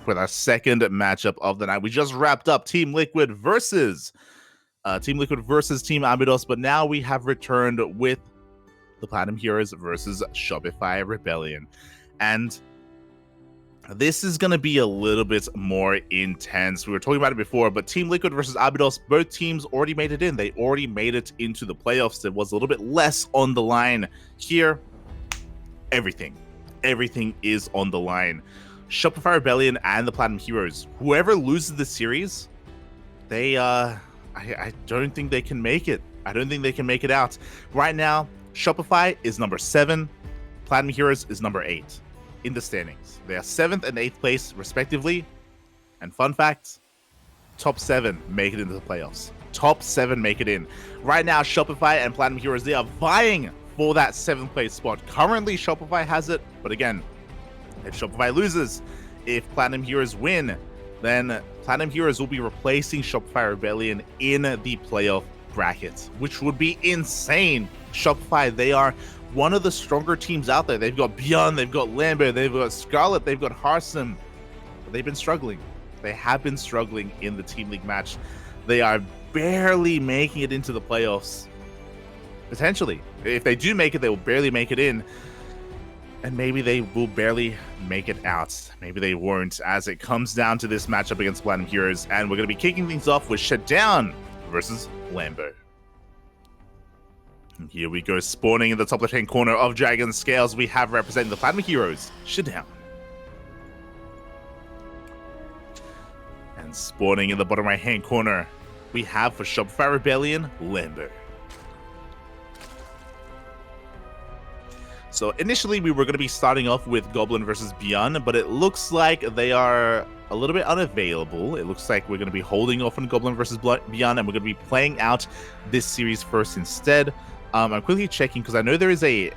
with our second matchup of the night. We just wrapped up Team Liquid versus Team Abydos, but now we have returned with the Platinum Heroes versus Shopify Rebellion. And this is going to be a little bit more intense. We were talking about it before, but Team Liquid versus Abydos, both teams already made it in. They already made it into the playoffs. There was a little bit less on the line. Here, everything is on the line. Shopify Rebellion and the Platinum Heroes, whoever loses the series, they I don't think they can make it. I don't think they can make it out. Right now, Shopify is number 7, Platinum Heroes is number 8 in the standings. They are 7th and 8th place respectively. And fun fact, top 7 make it into the playoffs. Top 7 make it in. Right now, Shopify and Platinum Heroes, they are vying for that 7th place spot. Currently, Shopify has it, but again, if Shopify loses, if Platinum Heroes win, then Platinum Heroes will be replacing Shopify Rebellion in the playoff bracket, which would be insane. Shopify, they are one of the stronger teams out there. They've got ByuN, they've got Lambo, they've got Scarlett, they've got Harsum. But they've been struggling. They have been struggling in the Team League match. They are barely making it into the playoffs. Potentially. If they do make it, they will barely make it in. And maybe they will barely make it out. Maybe they won't, as it comes down to this matchup against Platinum Heroes. And we're going to be kicking things off with ShaDoWn versus Lambo. And here we go, spawning in the top left-hand corner of Dragon Scales. We have representing the Platinum Heroes, ShaDoWn. And spawning in the bottom right-hand corner, we have for Shopify Rebellion, Lambo. So initially we were going to be starting off with Goblin versus ByuN, but it looks like they are a little bit unavailable. It looks like we're going to be holding off on Goblin versus ByuN, and we're going to be playing out this series first instead. I'm quickly checking because I know there is a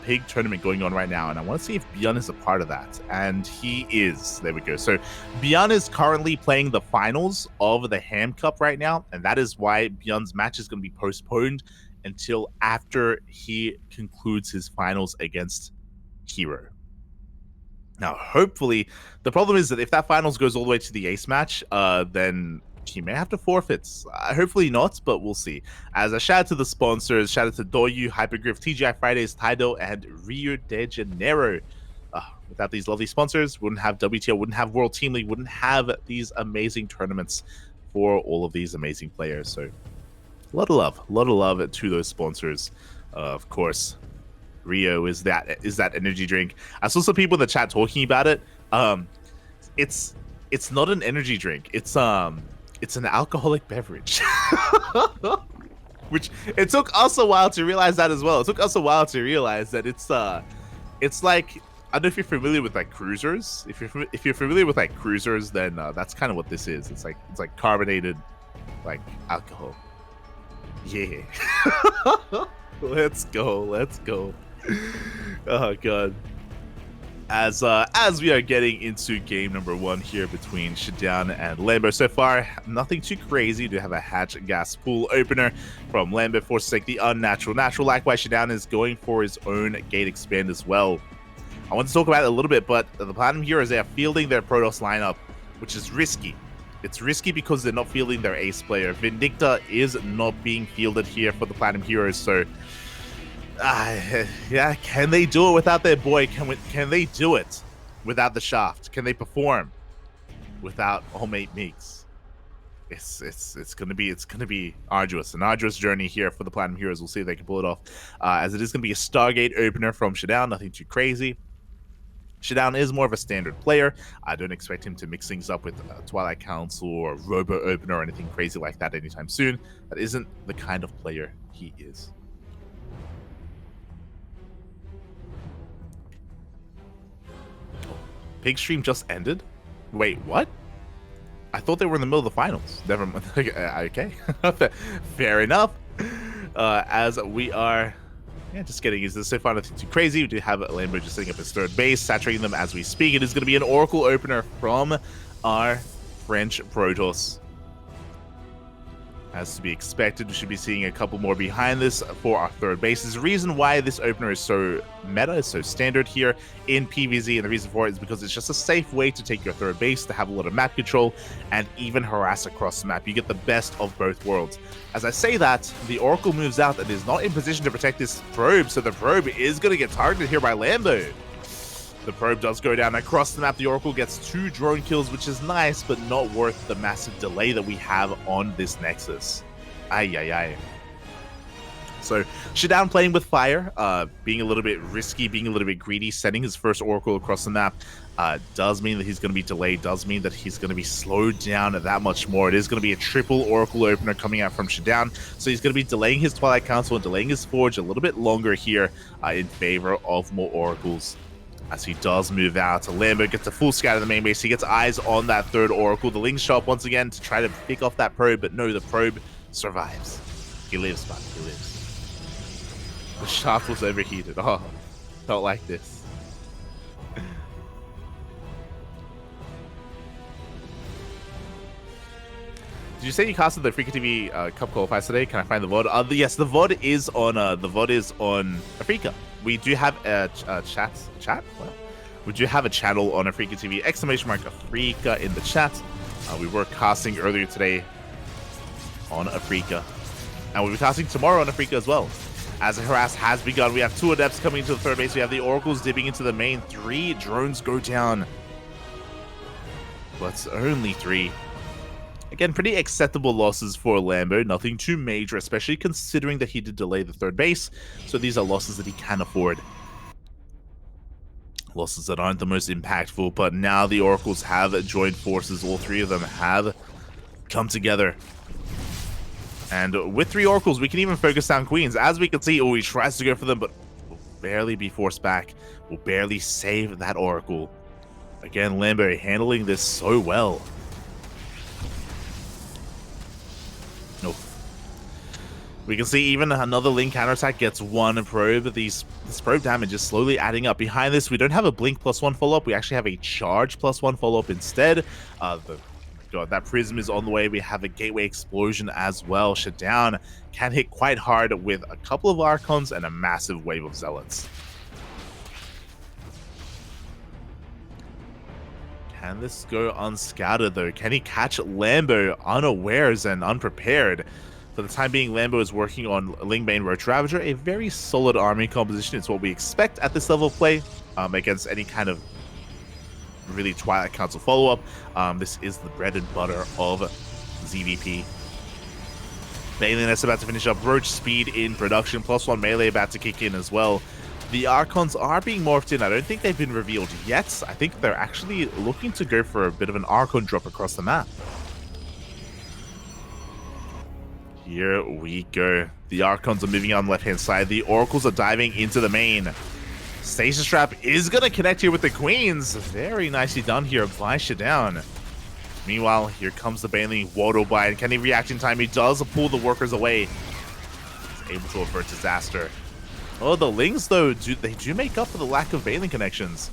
pig tournament going on right now, and I want to see if ByuN is a part of that. And he is. There we go. So ByuN is currently playing the finals of the Ham Cup right now, and that is why ByuN's match is going to be postponed until after he concludes his finals against Hero. Now, hopefully, the problem is that if that finals goes all the way to the ace match, then he may have to forfeit. Hopefully not, but we'll see. As a shout out to the sponsors, shout out to Doyu, Hypergriff, TGI Fridays, Tidal, and Rio de Janeiro. Without these lovely sponsors, wouldn't have WTO, wouldn't have World Team League, wouldn't have these amazing tournaments for all of these amazing players. So a lot of love to those sponsors. Of course, Rio is that energy drink. I saw some people in the chat talking about it. It's not an energy drink. It's an alcoholic beverage. Which it took us a while to realize that as well. It took us a while to realize that it's like, I don't know if you're familiar with like cruisers. If you're familiar with like cruisers, then that's kind of what this is. It's like carbonated like alcohol. Yeah. Let's go. Oh god. As we are getting into game number 1 here between ShaDoWn and Lambo. So far, nothing too crazy. To have a hatch gas pool opener from Lambo, forces like the unnatural natural. Likewise, ShaDoWn is going for his own gate expand as well. I want to talk about it a little bit, but the Platinum Heroes, they are fielding their Protoss lineup, which is risky. It's risky because they're not fielding their ace player. Vindicta is not being fielded here for the Platinum Heroes, so yeah, can they do it without their boy? Can they do it without the Shaft? Can they perform without Allmate Meeks? It's gonna be arduous, an arduous journey here for the Platinum Heroes. We'll see if they can pull it off, as it is gonna be a Stargate opener from ShaDoWn. Nothing too crazy. ShaDoWn is more of a standard player. I don't expect him to mix things up with Twilight Council or Robo Opener or anything crazy like that anytime soon. That isn't the kind of player he is. Pig stream just ended? Wait, what? I thought they were in the middle of the finals. Never mind. Okay. Fair enough. As we are just getting used to this. So far, nothing too crazy. We do have Lambo just setting up his third base, saturating them as we speak. It is going to be an Oracle opener from our French Protoss. As to be expected, we should be seeing a couple more behind this for our third base. There's a reason why this opener is so meta, is so standard here in PvZ, and the reason for it is because it's just a safe way to take your third base, to have a lot of map control, and even harass across the map. You get the best of both worlds. As I say that, the Oracle moves out and is not in position to protect this probe, so the probe is going to get targeted here by Lambo. The probe does go down across the map. The Oracle gets 2 drone kills, which is nice, but not worth the massive delay that we have on this Nexus. Ay. So, ShaDoWn playing with fire, being a little bit risky, being a little bit greedy, sending his first Oracle across the map, does mean that he's going to be delayed, does mean that he's going to be slowed down that much more. It is going to be a triple Oracle opener coming out from ShaDoWn, so he's going to be delaying his Twilight Council and delaying his Forge a little bit longer here in favor of more Oracles. As he does move out, Lambo gets a full scout of the main base. He gets eyes on that third Oracle. The Lings show up once again to try to pick off that probe, but no, the probe survives. He lives, buddy. He lives. The shaft was overheated. Oh, felt like this. Did you say you casted the Africa TV Cup qualifiers today? Can I find the VOD? Yes, the VOD is on Africa. We do have a chat. Well, we do have a channel on Africa TV. !Africa in the chat. We were casting earlier today on Africa, and we'll be casting tomorrow on Africa as well. As the harass has begun, we have 2 adepts coming into the third base. We have the Oracles dipping into the main. 3 drones go down, but only 3. Again, pretty acceptable losses for Lambo. Nothing too major, especially considering that he did delay the third base. So these are losses that he can afford. Losses that aren't the most impactful, but now the Oracles have joined forces. All 3 of them have come together. And with 3 Oracles, we can even focus down Queens. As we can see, he tries to go for them, but will barely be forced back. Will barely save that Oracle. Again, Lambo handling this so well. Nope. We can see even another Link counterattack gets 1 probe. This probe damage is slowly adding up. Behind this, we don't have a Blink +1 follow-up. We actually have a Charge +1 follow-up instead. That Prism is on the way. We have a Gateway Explosion as well. ShaDoWn can hit quite hard with a couple of Archons and a massive wave of Zealots. Can this go unscouted, though? Can he catch Lambo unawares and unprepared? For the time being, Lambo is working on Lingbane Roach Ravager, a very solid army composition. It's what we expect at this level of play against any kind of really Twilight Council follow-up. This is the bread and butter of ZVP. Baneliness about to finish up. Roach speed in production, +1 melee about to kick in as well. The Archons are being morphed in. I don't think they've been revealed yet. I think they're actually looking to go for a bit of an Archon drop across the map. Here we go. The Archons are moving on the left-hand side. The Oracles are diving into the main. Stasis Trap is going to connect here with the Queens. Very nicely done here by ShaDoWn. Meanwhile, here comes the Baneling Waddle Bite. Can he react in time? He does pull the workers away. He's able to avert disaster. Oh, the Lings, though, they do make up for the lack of Baneling connections.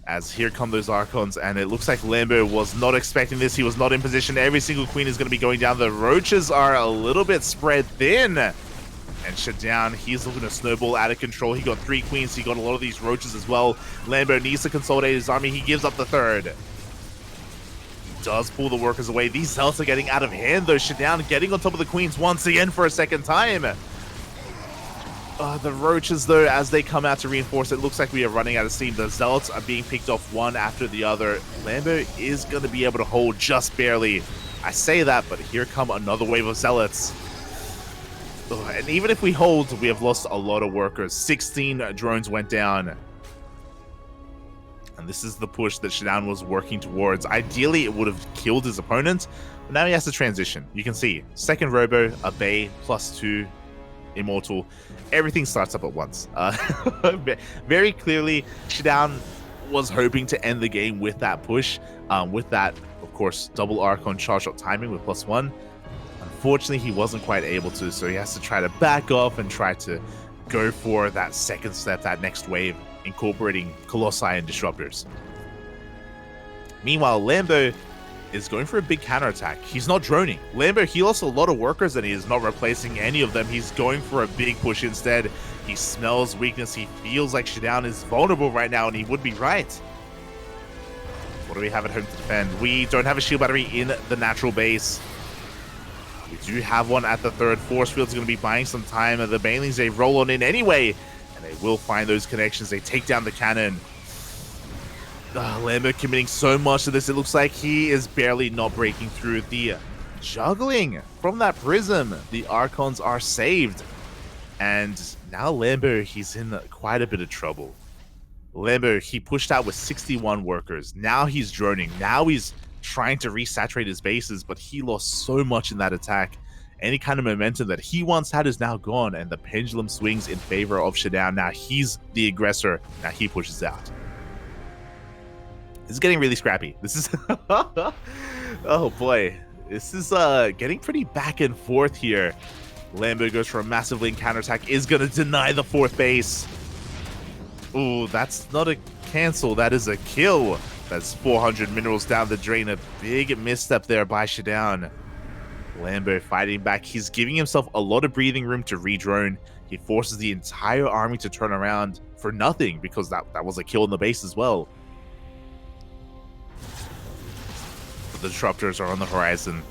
As here come those Archons, and it looks like Lambo was not expecting this. He was not in position. Every single Queen is going to be going down. The Roaches are a little bit spread thin. And ShaDoWn, he's looking to snowball out of control. He got 3 Queens. He got a lot of these Roaches as well. Lambo needs to consolidate his army. He gives up the 3rd. He does pull the workers away. These Zealots are getting out of hand, though. ShaDoWn getting on top of the Queens once again for a 2nd time. The Roaches, though, as they come out to reinforce, it looks like we are running out of steam. The Zealots are being picked off one after the other. Lambo is going to be able to hold just barely. I say that, but here come another wave of Zealots. And even if we hold, we have lost a lot of workers. 16 drones went down. And this is the push that ShaDoWn was working towards. Ideally, it would have killed his opponent, but now he has to transition. You can see, 2nd Robo, a Bay, +2, Immortal. Everything starts up at once. Very clearly, ShaDoWn was hoping to end the game with that push. With that, of course, double Archon charge shot timing with +1. Unfortunately, he wasn't quite able to, so he has to try to back off and try to go for that 2nd step, that next wave, incorporating Colossi and Disruptors. Meanwhile, Lambo is going for a big counterattack. He's not droning. Lambo, he lost a lot of workers and he is not replacing any of them. He's going for a big push instead. He smells weakness. He feels like ShaDoWn is vulnerable right now, and he would be right. What do we have at home to defend? We don't have a shield battery in the natural base. We do have one at the third. Force Field's going to be buying some time. The Banelings, they roll on in anyway, and they will find those connections. They take down the cannon. Lambo committing so much to this. It looks like he is barely not breaking through. The juggling from that prism. The Archons are saved. And now Lambo, he's in quite a bit of trouble. Lambo, he pushed out with 61 workers. Now he's droning. Now he's trying to resaturate his bases, but he lost so much in that attack. Any kind of momentum that he once had is now gone, and the pendulum swings in favor of ShaDoWn. Now he's the aggressor. Now he pushes out. This is getting really scrappy. This is... oh boy. This is getting pretty back and forth here. Lambo goes for a massive link counterattack. Is going to deny the fourth base. Ooh, that's not a cancel. That is a kill. That's 400 minerals down the drain. A big misstep there by ShaDoWn. Lambo fighting back. He's giving himself a lot of breathing room to re-drone. He forces the entire army to turn around for nothing because that was a kill in the base as well. The disruptors are on the horizon,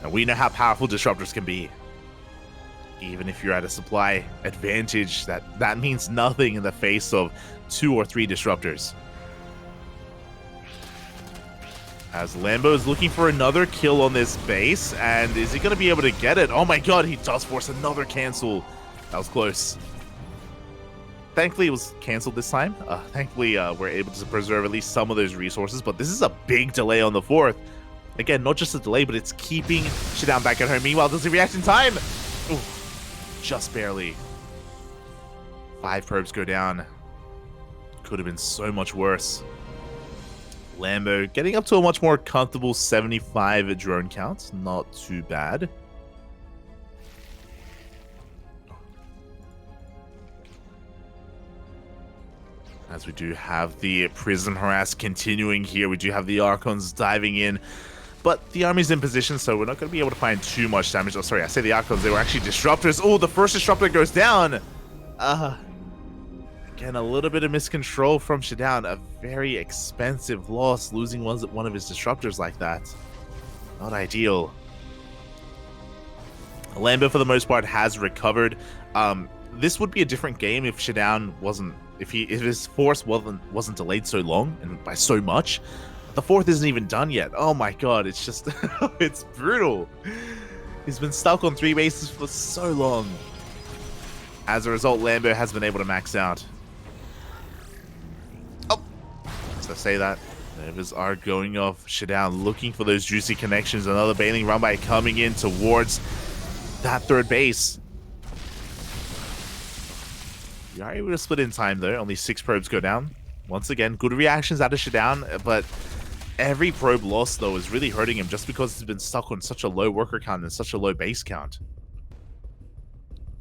and we know how powerful disruptors can be. Even if you're at a supply advantage, that means nothing in the face of 2 or 3 disruptors. As Lambo is looking for another kill on this base, and is he going to be able to get it? Oh my god, he does force another cancel. That was close. Thankfully, it was canceled this time. Thankfully, we're able to preserve at least some of those resources, but this is a big delay on the 4th. Again, not just a delay, but it's keeping ShaDoWn back at home. Meanwhile, there's a reaction time. Ooh, just barely. 5 probes go down. Could have been so much worse. Lambo getting up to a much more comfortable 75 drone count. Not too bad. As we do have the Prism harass continuing here. We do have the Archons diving in. But the army's in position, so we're not going to be able to find too much damage. Oh, sorry, I say the Archons. They were actually disruptors. Oh, the first disruptor goes down. Again, a little bit of miscontrol from ShaDoWn. A very expensive loss, losing one of his disruptors like that. Not ideal. Lambo, for the most part, has recovered. This would be a different game if ShaDoWn wasn't... If his force wasn't delayed so long and by so much. The 4th isn't even done yet. Oh my god, it's just... it's brutal. He's been stuck on 3 bases for so long. As a result, Lambo has been able to max out. Oh! So I say that. Nervous are going off. ShaDoWn looking for those juicy connections. Another Baneling run by coming in towards that 3rd base. We are able to split in time though. Only 6 probes go down. Once again, good reactions out of ShaDoWn, but every probe loss though is really hurting him just because he's been stuck on such a low worker count and such a low base count.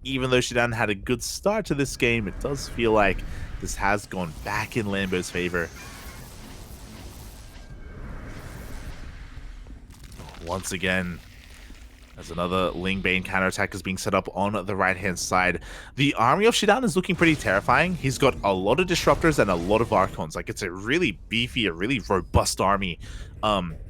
Even though ShaDoWn had a good start to this game, it does feel like this has gone back in Lambo's favor. Once again, as another Ling Bane counterattack is being set up on the right-hand side. The army of ShaDoWn is looking pretty terrifying. He's got a lot of disruptors and a lot of Archons. Like, it's a really beefy, a really robust army.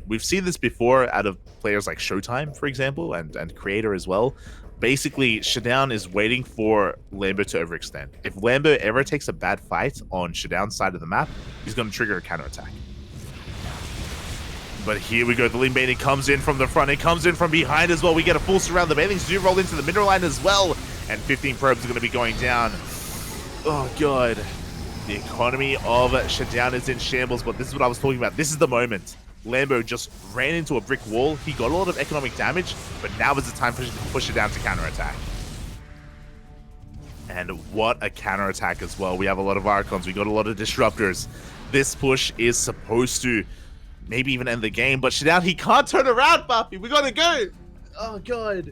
We've seen this before out of players like Showtime, for example, and Creator as well. Basically, ShaDoWn is waiting for Lambo to overextend. If Lambo ever takes a bad fight on ShaDoWn's side of the map, he's going to trigger a counterattack. But here we go. The Ling Bane comes in from the front. It comes in from behind as well. We get a full surround. The Banelings do roll into the mineral line as well. And 15 probes are going to be going down. Oh, God. The economy of ShaDoWn is in shambles, but this is what I was talking about. This is the moment. Lambo just ran into a brick wall. He got a lot of economic damage, but now is the time for ShaDoWn to counterattack. And what a counterattack as well. We have a lot of Archons. We got a lot of disruptors. This push is supposed to maybe even end the game, but ShaDoWn, he can't turn around, Buffy. We gotta go. Oh, God.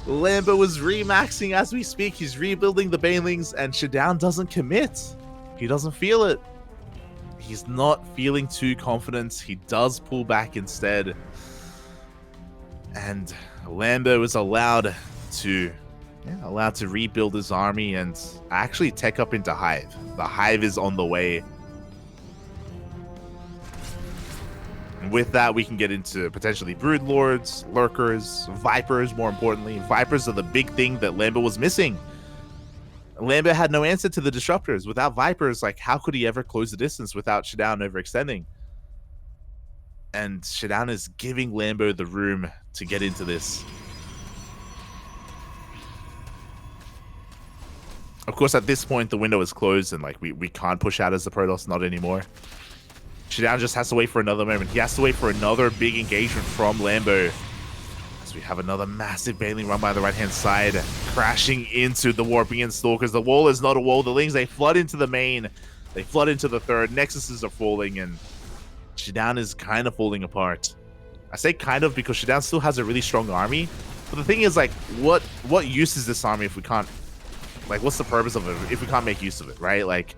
Lambo is remaxing as we speak. He's rebuilding the Banelings, and ShaDoWn doesn't commit. He doesn't feel it. he's not feeling too confident. He does pull back instead. And Lambo is allowed to rebuild his army and actually tech up into Hive. The Hive is on the way. And with that, we can get into potentially Broodlords, Lurkers, Vipers, more importantly. Vipers are the big thing that Lambo was missing. Lambo had no answer to the Disruptors. Without Vipers, like, how could he ever close the distance without ShaDoWn overextending? And ShaDoWn is giving Lambo the room to get into this. Of course, at this point, the window is closed, and like we can't push out as the Protoss, not anymore. ShaDoWn just has to wait for another moment. He has to wait for another big engagement from Lambo. As we have another massive Baneling run by the right-hand side, crashing into the Warping and Stalkers. The wall is not a wall. The Lings, they flood into the main. They flood into the third. Nexuses are falling, and ShaDoWn is kind of falling apart. I say kind of because ShaDoWn still has a really strong army. But the thing is, like, what use is this army if we can't... Like, what's the purpose of it if we can't make use of it, right? Like,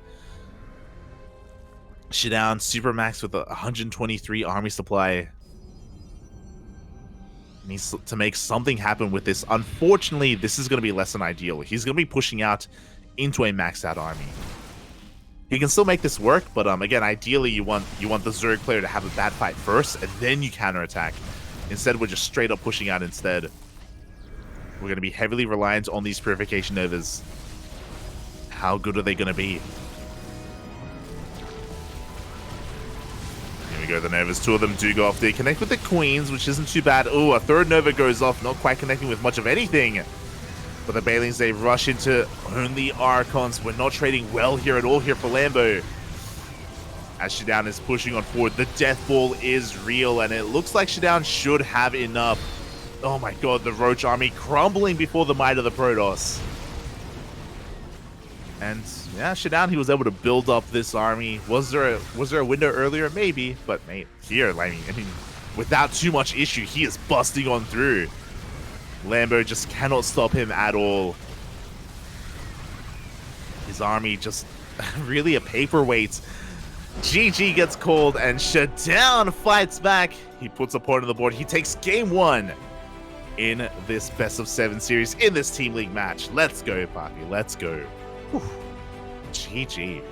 ShaDoWn Supermax with a 123 army supply needs to make something happen with this. Unfortunately, this is going to be less than ideal. He's going to be pushing out into a maxed out army. He can still make this work, but again, ideally you want the Zerg player to have a bad fight first, and then you counterattack. Instead, we're just straight up pushing out instead. We're going to be heavily reliant on these Purification Novas. How good are they going to be? Here we go, the Novas. Two of them do go off. They connect with the Queens, which isn't too bad. Oh, a third Nova goes off, not quite connecting with much of anything. But the Banelings, they rush into only Archons. We're not trading well here at all here for Lambo. As ShaDoWn is pushing on forward, the Death Ball is real, and it looks like ShaDoWn should have enough. Oh my god, the Roach army crumbling before the might of the Protoss. And yeah, ShaDoWn, he was able to build up this army. Was there a window earlier? Maybe, but mate, here, I mean, without too much issue, he is busting on through. Lambo just cannot stop him at all. His army just really a paperweight. GG gets called, and ShaDoWn fights back. He puts a point on the board. He takes game one in this best of 7 series, in this Team League match. Let's go, Papi. Let's go. Whew. GG.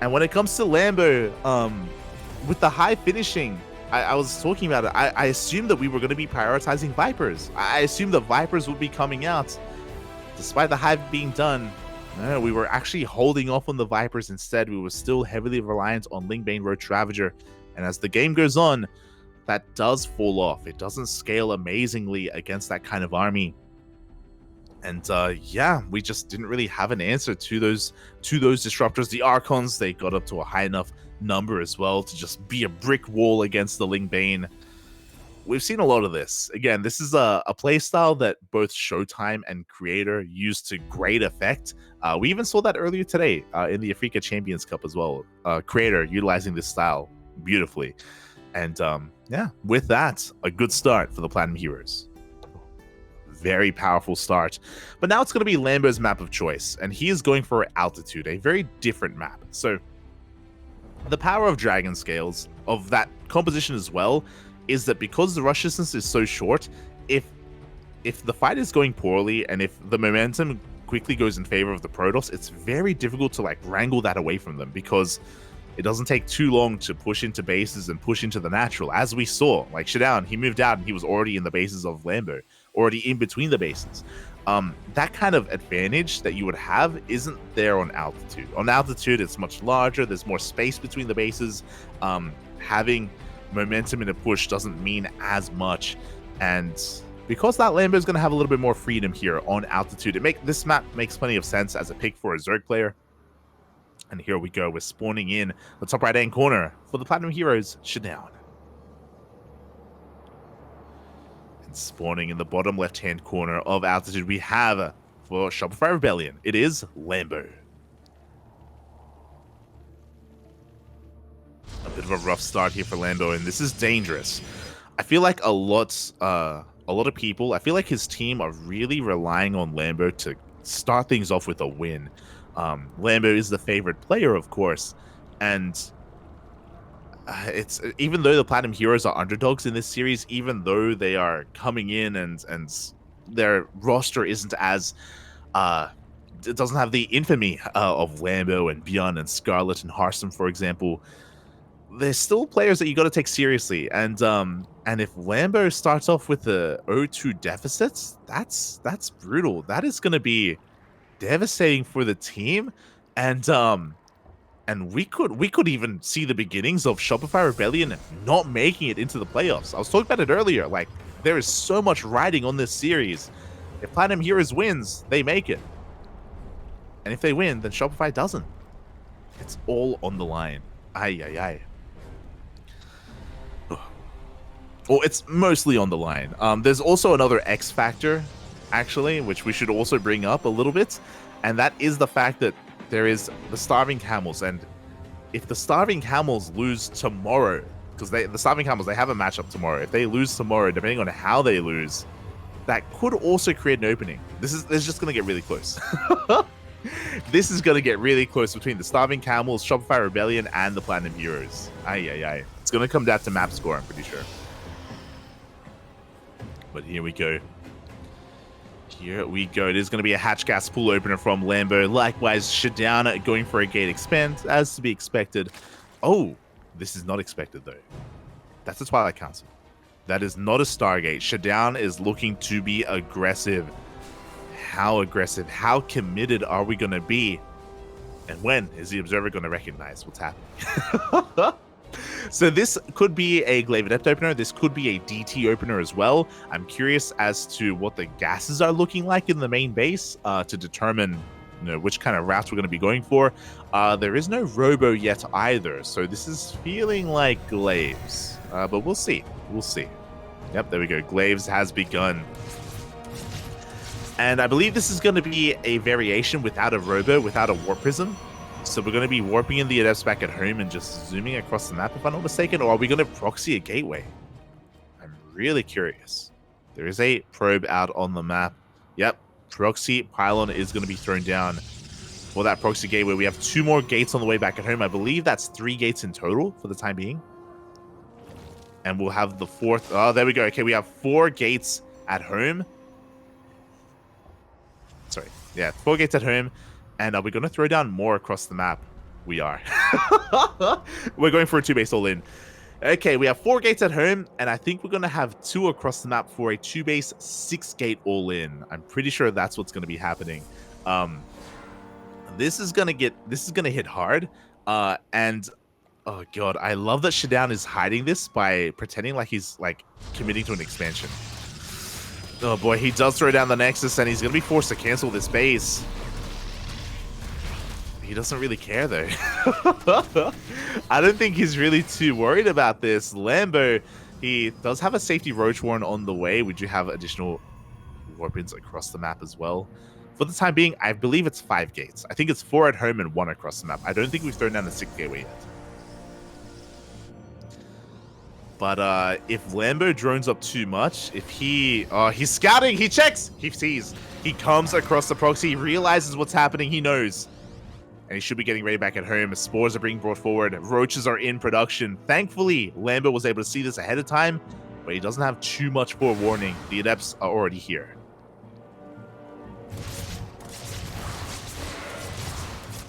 And when it comes to Lambo, with the high finishing, I was talking about it. I assumed that we were going to be prioritizing Vipers. I assumed the Vipers would be coming out. Despite the Hive being done, no, we were actually holding off on the Vipers instead. We were still heavily reliant on Lingbane Roach Ravager. And as the game goes on, that does fall off. It doesn't scale amazingly against that kind of army. And yeah, we just didn't really have an answer to those disruptors. The Archons, they got up to a high enough number as well to just be a brick wall against the Lingbane. We've seen a lot of this. Again, this is a playstyle that both Showtime and Creator used to great effect. We even saw that earlier today in the Africa Champions Cup as well. Creator utilizing this style beautifully. And yeah, with that, a good start for the Platinum Heroes. Very powerful start. But now it's going to be Lambo's map of choice, and he is going for Altitude, a very different map. So the power of Dragon Scales, of that composition as well, is that because the rush distance is so short, if the fight is going poorly and if the momentum quickly goes in favor of the Protoss, it's very difficult to like wrangle that away from them, because it doesn't take too long to push into bases and push into the natural. As we saw, like ShaDoWn, he moved out and he was already in the bases of Lambo, already in between the bases. That kind of advantage that you would have isn't there on Altitude. On Altitude, it's much larger. There's more space between the bases. Having momentum in a push doesn't mean as much. And because that Lambo is going to have a little bit more freedom here on Altitude, this map makes plenty of sense as a pick for a Zerg player. And here we go. We're spawning in the top right-hand corner for the Platinum Heroes, ShaDoWn. And spawning in the bottom left-hand corner of Altitude, we have, for Shopify Rebellion, it is Lambo. A bit of a rough start here for Lambo, and this is dangerous. I feel like a lot of people, I feel like his team are really relying on Lambo to start things off with a win. Lambo is the favorite player, of course, And it's even though the Platinum Heroes are underdogs in this series, even though they are coming in and their roster isn't as it doesn't have the infamy of Lambo and ByuN and Scarlett and Hearthstone, for example. There's still players that you got to take seriously, and if Lambo starts off with the 0-2 deficits, that's brutal. That is going to be devastating for the team, and we could even see the beginnings of Shopify Rebellion not making it into the playoffs. I was talking about it earlier. Like, there is so much riding on this series. If Platinum Heroes wins, they make it, and if they win, then Shopify doesn't. It's all on the line. Ay. Well, it's mostly on the line. There's also another X factor, actually, which we should also bring up a little bit, and that is the fact that there is the Starving Camels, and if the Starving Camels lose tomorrow, because the Starving Camels, they have a matchup tomorrow. If they lose tomorrow, depending on how they lose, that could also create an opening. This is just going to get really close. This is going to get really close between the Starving Camels, Shopify Rebellion, and the Platinum Heroes. Ay. It's going to come down to map score, I'm pretty sure. But here we go. Here we go. It is going to be a hatch gas pool opener from Lambo. Likewise, ShaDoWn going for a gate expand, as to be expected. Oh, this is not expected, though. That's a Twilight Council. That is not a Stargate. ShaDoWn is looking to be aggressive. How aggressive? How committed are we going to be? And when is the observer going to recognize what's happening? So this could be a Glaive Adept opener. This could be a DT opener as well. I'm curious as to what the gases are looking like in the main base to determine which kind of routes we're going to be going for. There is no Robo yet either, so this is feeling like Glaives. But we'll see. We'll see. Yep, there we go. Glaives has begun. And I believe this is going to be a variation without a Robo, without a Warp Prism. So we're going to be warping in the Adepts back at home and just zooming across the map, if I'm not mistaken, or are we going to proxy a gateway? I'm really curious. There is a probe out on the map. Yep, proxy pylon is going to be thrown down for that proxy gateway. We have 2 more gates on the way back at home. I believe that's 3 gates in total for the time being. And we'll have the 4th. Oh, there we go. Okay, we have 4 gates at home. Sorry. Yeah, 4 gates at home. And are we going to throw down more across the map? We are. We're going for a 2-base all-in. Okay, we have 4 gates at home, and I think we're going to have 2 across the map for a 2-base 6-gate all-in. I'm pretty sure that's what's going to be happening. This is going to hit hard. And oh god, I love that ShaDoWn is hiding this by pretending like he's like committing to an expansion. Oh boy, he does throw down the Nexus, and he's going to be forced to cancel this base. He doesn't really care, though. I don't think he's really too worried about this. Lambo, he does have a safety Roach Warren on the way. We do have additional warp-ins across the map as well. For the time being, I believe it's 5 gates. I think it's 4 at home and 1 across the map. I don't think we've thrown down the 6th gateway yet. But if Lambo drones up too much, if he... Oh, he's scouting! He checks! He sees. He comes across the proxy. He realizes what's happening. He knows. And he should be getting ready back at home. Spores are being brought forward. Roaches are in production. Thankfully, Lambo was able to see this ahead of time, but he doesn't have too much forewarning. The Adepts are already here.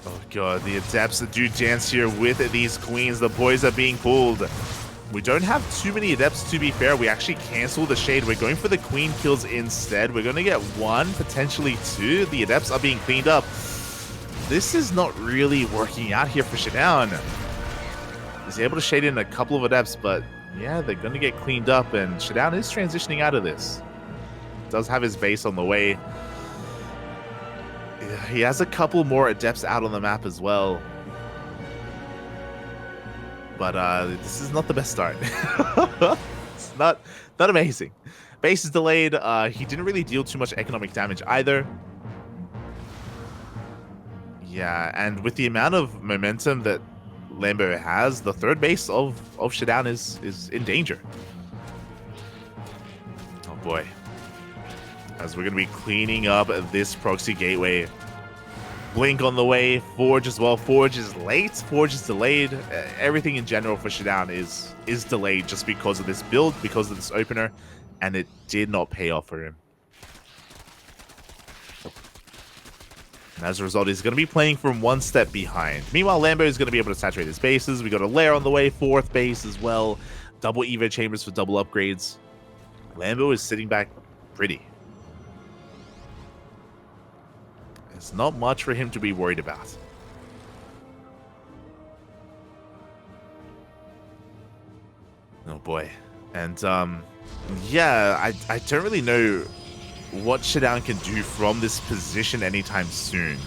Oh god, the Adepts do dance here with these queens. The boys are being pulled. We don't have too many Adepts, to be fair. We actually cancel the Shade. We're going for the queen kills instead. We're going to get 1, potentially 2. The Adepts are being cleaned up. This is not really working out here for ShaDoWn. He's able to shade in a couple of Adepts, but yeah, they're going to get cleaned up, and ShaDoWn is transitioning out of this. Does have his base on the way. He has a couple more Adepts out on the map as well. But this is not the best start. It's not amazing. Base is delayed. He didn't really deal too much economic damage either. Yeah, and with the amount of momentum that Lambo has, the 3rd base of ShaDoWn is in danger. Oh boy. As we're going to be cleaning up this proxy gateway. Blink on the way, Forge as well. Forge is late, Forge is delayed. Everything in general for ShaDoWn is delayed just because of this build, because of this opener, and it did not pay off for him. And as a result, he's going to be playing from one step behind. Meanwhile, Lambo is going to be able to saturate his bases. We got a lair on the way, 4th base as well. Double Evo chambers for double upgrades. Lambo is sitting back pretty. There's not much for him to be worried about. Oh boy. And yeah, I don't really know what ShaDoWn can do from this position anytime soon.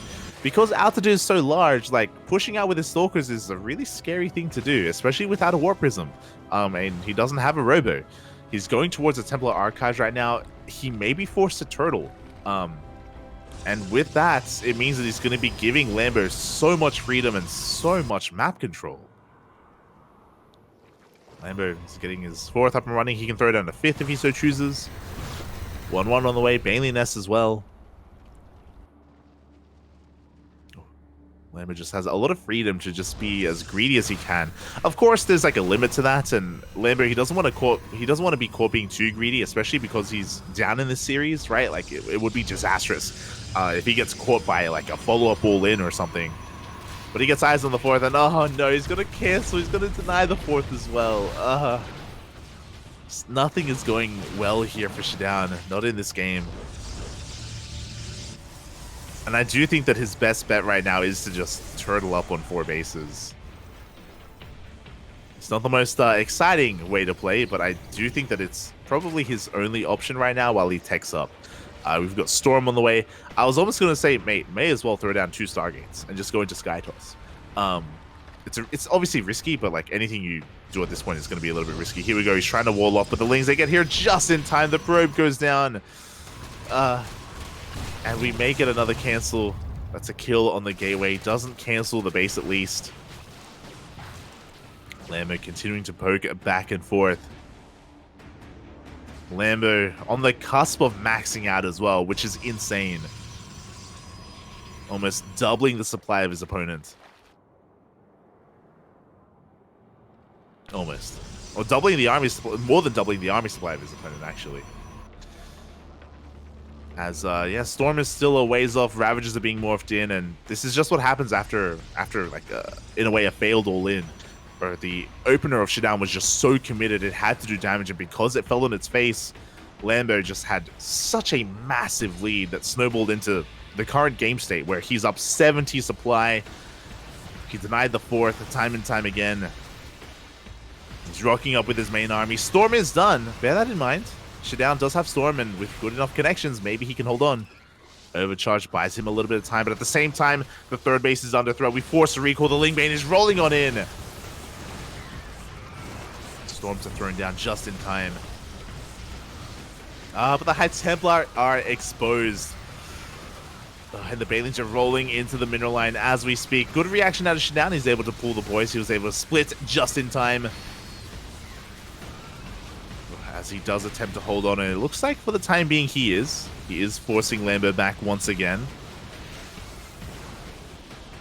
Because altitude is so large, like pushing out with his stalkers is a really scary thing to do, especially without a warp prism. And he doesn't have a robo. He's going towards a Templar Archives right now. He may be forced to turtle. And with that, it means that he's going to be giving Lambo so much freedom and so much map control. Lambo is getting his 4th up and running. He can throw down a 5th if he so chooses. 1-1 on the way. Bailey Nest as well. Lambo just has a lot of freedom to just be as greedy as he can. Of course, there's like a limit to that, and Lambo, he doesn't want to be caught being too greedy, especially because he's down in this series, right? Like it would be disastrous if he gets caught by like a follow-up all-in or something. But he gets eyes on the 4th, and oh no, he's gonna cancel. He's gonna deny the 4th as well. Nothing is going well here for ShaDoWn, not in this game. And I do think that his best bet right now is to just turtle up on 4 bases. It's not the most exciting way to play, but I do think that it's probably his only option right now while he techs up. We've got Storm on the way. I was almost going to say, mate, may as well throw down 2 Stargates and just go into Sky Toss. It's obviously risky, but like anything you do at this point is going to be a little bit risky. Here we go. He's trying to wall off, but the Lings, they get here just in time. The probe goes down. And we may get another cancel. That's a kill on the gateway. Doesn't cancel the base at least. Lambo continuing to poke back and forth. Lambo on the cusp of maxing out as well, which is insane. Almost doubling the supply of his opponent. Almost. Or doubling the army, more than doubling the army supply of his opponent, actually. As yeah, Storm is still a ways off. Ravages are being morphed in, and this is just what happens after like in a way a failed all-in, where the opener of ShaDoWn was just so committed it had to do damage, and because it fell on its face, Lambo just had such a massive lead that snowballed into the current game state where he's up 70 supply. He denied the 4th time and time again. He's rocking up with his main army. Storm is done. Bear that in mind. ShaDoWn does have Storm, and with good enough connections, maybe he can hold on. Overcharge buys him a little bit of time, but at the same time, the 3rd base is under threat. We force a recall. The Lingbane is rolling on in. Storms are thrown down just in time. But the High Templar are exposed. And the Balins are rolling into the mineral line as we speak. Good reaction out of ShaDoWn. He's able to pull the boys. He was able to split just in time. As he does attempt to hold on, and it looks like for the time being he is forcing Lambo back once again.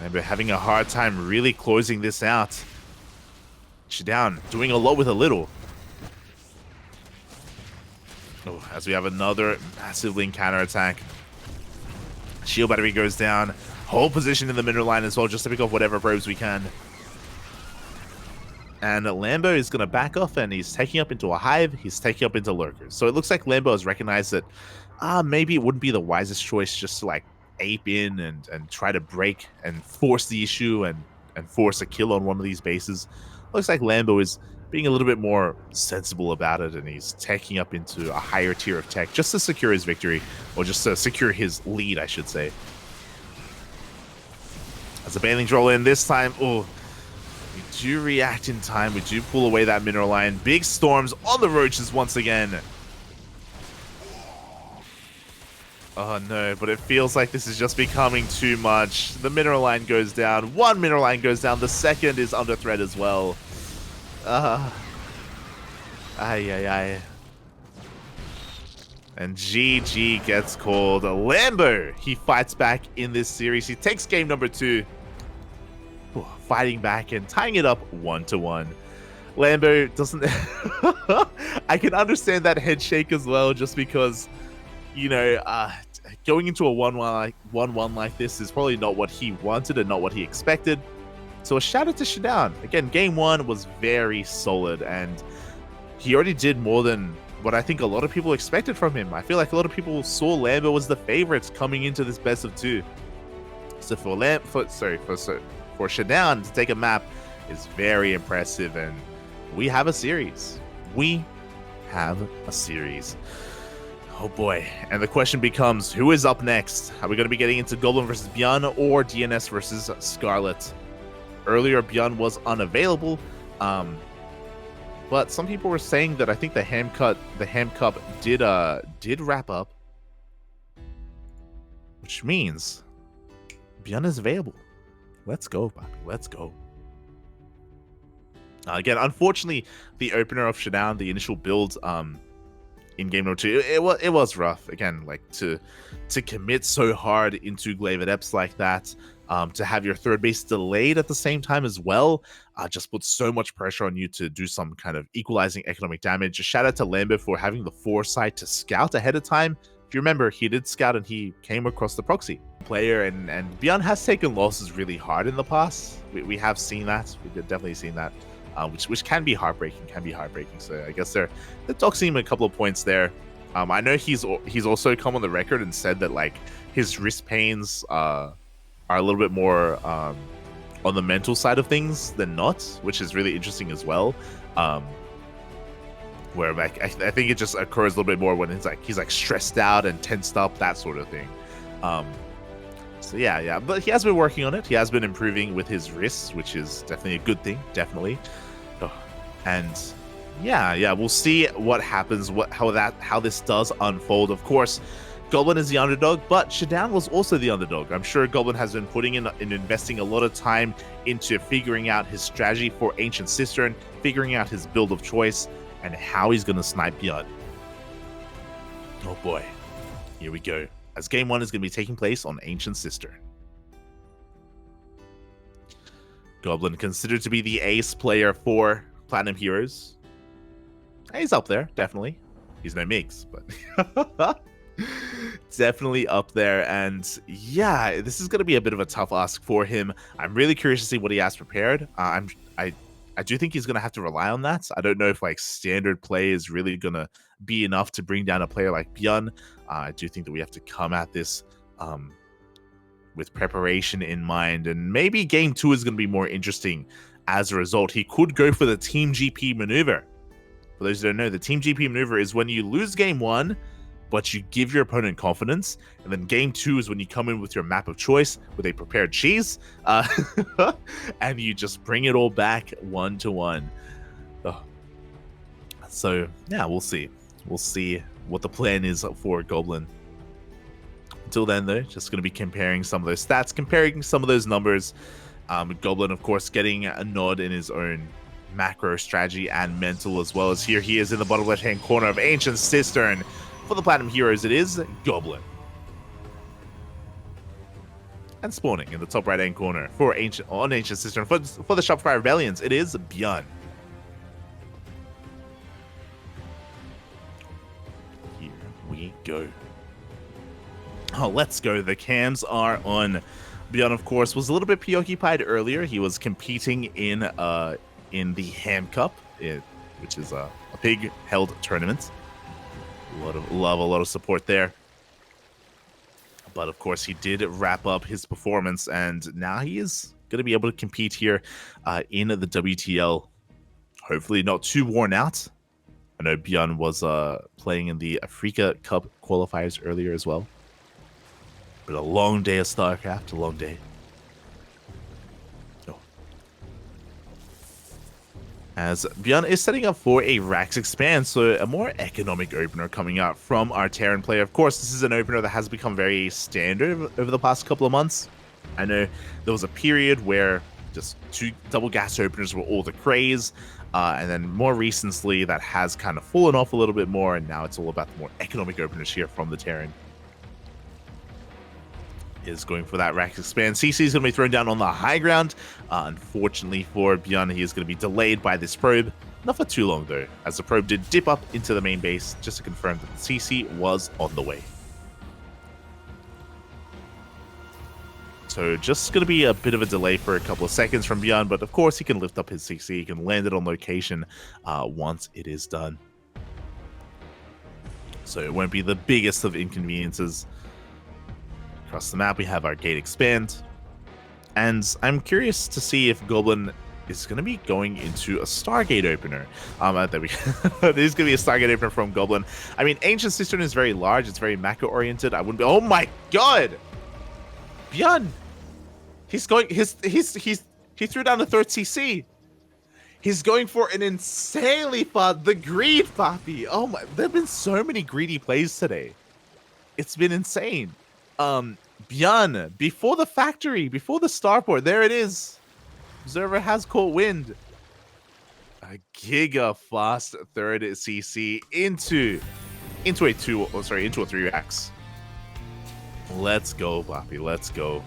Lambo having a hard time really closing this out. ShaDoWn doing a lot with a little. Oh, as we have another massive link counterattack. Shield battery goes down. Hold position in the mineral line as well, just to pick off whatever probes we can. And Lambo is going to back off, and he's taking up into a hive. He's taking up into lurkers. So it looks like Lambo has recognized that maybe it wouldn't be the wisest choice just to like ape in and try to break and force the issue and force a kill on one of these bases. Looks like Lambo is being a little bit more sensible about it, and he's taking up into a higher tier of tech just to secure his victory, or just to secure his lead, I should say. As the Banelings roll in this time, oh, we do react in time. We do pull away that mineral line. Big Storms on the roaches once again. Oh no, but it feels like this is just becoming too much. The mineral line goes down. One mineral line goes down. The second is under threat as well. Ay. And GG gets called. Lambo, he fights back in this series. He takes game number 2. Fighting back and tying it up 1-1. Lambo doesn't... I can understand that head shake as well, just because, you know, going into a 1-1 like this is probably not what he wanted and not what he expected. So a shout out to ShaDoWn. Again, game 1 was very solid, and he already did more than what I think a lot of people expected from him. I feel like a lot of people saw Lambo as the favorites coming into this best of 2. So for ShaDoWn to take a map is very impressive, and we have a series. We have a series. Oh boy. And the question becomes, who is up next? Are we going to be getting into Goblin versus ByuN or DNS versus Scarlett? Earlier, ByuN was unavailable, but some people were saying that I think the Ham Cup did wrap up, which means ByuN is available. Let's go, Bobby. Let's go. Again, unfortunately, the opener of ShaDoWn, the initial build, in game number 2, it was rough. Again, like to commit so hard into Glaive Adepts like that, to have your third base delayed at the same time as well, just puts so much pressure on you to do some kind of equalizing economic damage. A shout out to Lambo for having the foresight to scout ahead of time. If you remember, he did scout and he came across the proxy player, and ByuN has taken losses really hard in the past. We have seen that. We've definitely seen that. Which can be heartbreaking. So I guess they're doxing him a couple of points there. I know he's also come on the record and said that like his wrist pains are a little bit more on the mental side of things than not, which is really interesting as well. Where like I think it just occurs a little bit more when he's like stressed out and tensed up, that sort of thing. So yeah, but he has been working on it. He has been improving with his wrists, which is definitely a good thing, definitely. And yeah, we'll see what happens, how this does unfold. Of course, Goblin is the underdog, but ShaDoWn was also the underdog. I'm sure Goblin has been putting in and investing a lot of time into figuring out his strategy for Ancient Cistern, figuring out his build of choice, and how he's going to snipe ByuN. Oh boy, here we go. As game 1 is going to be taking place on Ancient Cistern. Goblin considered to be the ace player for Platinum Heroes. He's up there, definitely. He's no Migs, but definitely up there. And yeah, this is going to be a bit of a tough ask for him. I'm really curious to see what he has prepared. I do think he's going to have to rely on that. I don't know if like standard play is really going to be enough to bring down a player like ByuN. I do think that we have to come at this with preparation in mind, and maybe game 2 is going to be more interesting as a result. He could go for the Team GP maneuver. For those who don't know, the Team GP maneuver is when you lose game 1, but you give your opponent confidence, and then game 2 is when you come in with your map of choice with a prepared cheese, and you just bring it all back 1-1. Oh. So yeah, we'll see what the plan is for Goblin. Until then, though, just going to be comparing some of those stats, comparing some of those numbers. Goblin, of course, getting a nod in his own macro strategy and mental, as well as here he is in the bottom left-hand corner of Ancient Cistern. For the Platinum Heroes, it is Goblin. And spawning in the top right-hand corner for Ancient Cistern. For the Shopify Rebellions, it is ByuN. Here we go. Oh, let's go. The cams are on. ByuN, of course, was a little bit preoccupied earlier. He was competing in the Ham Cup, which is a big held tournament. A lot of love, a lot of support there. But of course, he did wrap up his performance, and now he is going to be able to compete here in the WTL. Hopefully not too worn out. I know ByuN was playing in the Africa Cup qualifiers earlier as well. But a long day of StarCraft, a long day. Oh. As ByuN is setting up for a Rax Expand, so a more economic opener coming out from our Terran player. Of course, this is an opener that has become very standard over the past couple of months. I know there was a period where Just 2 double gas openers were all the craze. And then more recently, that has kind of fallen off a little bit more, and now it's all about the more economic openers here from the Terran. Is going for that rack expand. CC is going to be thrown down on the high ground. Unfortunately for ByuN, he is going to be delayed by this probe. Not for too long, though, as the probe did dip up into the main base, just to confirm that the CC was on the way. So just going to be a bit of a delay for a couple of seconds from ByuN, but of course he can lift up his CC, he can land it on location once it is done. So it won't be the biggest of inconveniences. Across the map we have our gate expand, and I'm curious to see if Goblin is going to be going into a Stargate opener. There's going to be a Stargate opener from Goblin. I mean, Ancient Cistern is very large, it's very macro oriented. I wouldn't be. Oh my god, ByuN! He's going. He threw down the 3rd CC. He's going for an insanely fun. The greed, Papi. Oh my! There've been so many greedy plays today. It's been insane. ByuN, before the factory, before the starport, there it is. Observer has caught wind. A giga fast 3rd CC into a 3 racks. Let's go, Papi. Let's go.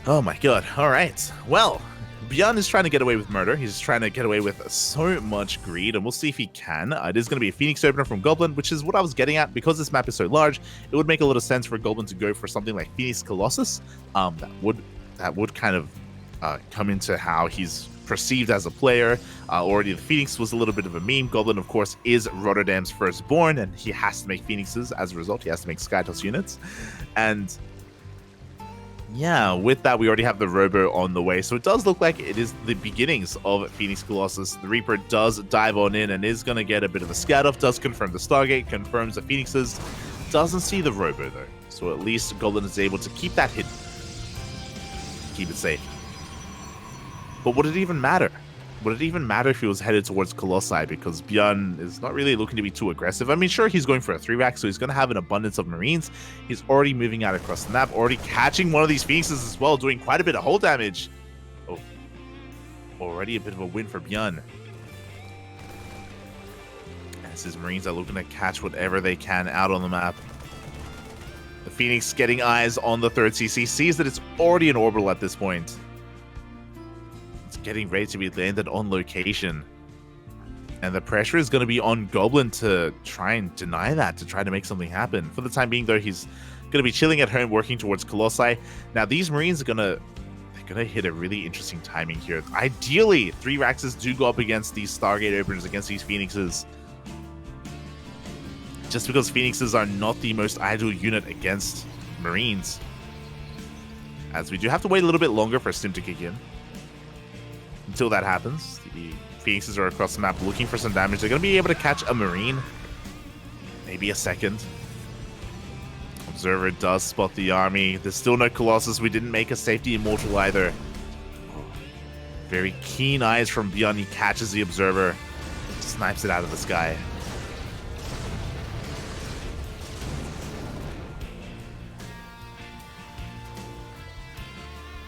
Oh my god. All right. Well, ByuN is trying to get away with murder. He's trying to get away with so much greed, and we'll see if he can. It is going to be a Phoenix opener from Goblin, which is what I was getting at. Because this map is so large, it would make a lot of sense for Goblin to go for something like Phoenix Colossus. That would kind of come into how he's perceived as a player. Already the Phoenix was a little bit of a meme. Goblin, of course, is Rotterdam's firstborn, and he has to make Phoenixes as a result. He has to make Skytos units. And yeah, with that, we already have the Robo on the way. So it does look like it is the beginnings of Phoenix Colossus. The Reaper does dive on in and is going to get a bit of a scat off. Does confirm the Stargate, confirms the Phoenixes. Doesn't see the Robo, though. So at least Goblin is able to keep that hidden. Keep it safe. But would it even matter? Would it even matter if he was headed towards Colossi? Because ByuN is not really looking to be too aggressive. I mean, sure, he's going for a 3 rack, so he's going to have an abundance of Marines. He's already moving out across the map, already catching one of these Phoenixes as well, doing quite a bit of hull damage. Oh, already a bit of a win for ByuN. As his Marines are looking to catch whatever they can out on the map. The Phoenix getting eyes on the 3rd CC, sees that it's already an orbital at this point. Getting ready to be landed on location, and the pressure is going to be on Goblin to try and deny that, to try to make something happen. For the time being, though, he's going to be chilling at home, working towards Colossi. Now these Marines are gonna hit a really interesting timing here. Ideally, 3 Raxes do go up against these Stargate openers, against these Phoenixes, just because Phoenixes are not the most ideal unit against Marines, as we do have to wait a little bit longer for Stim to kick in. Until that happens, the Phoenixes are across the map looking for some damage. They're going to be able to catch a Marine. Maybe a second. Observer does spot the army. There's still no Colossus. We didn't make a safety immortal either. Very keen eyes from ByuN. He catches the Observer. Snipes it out of the sky.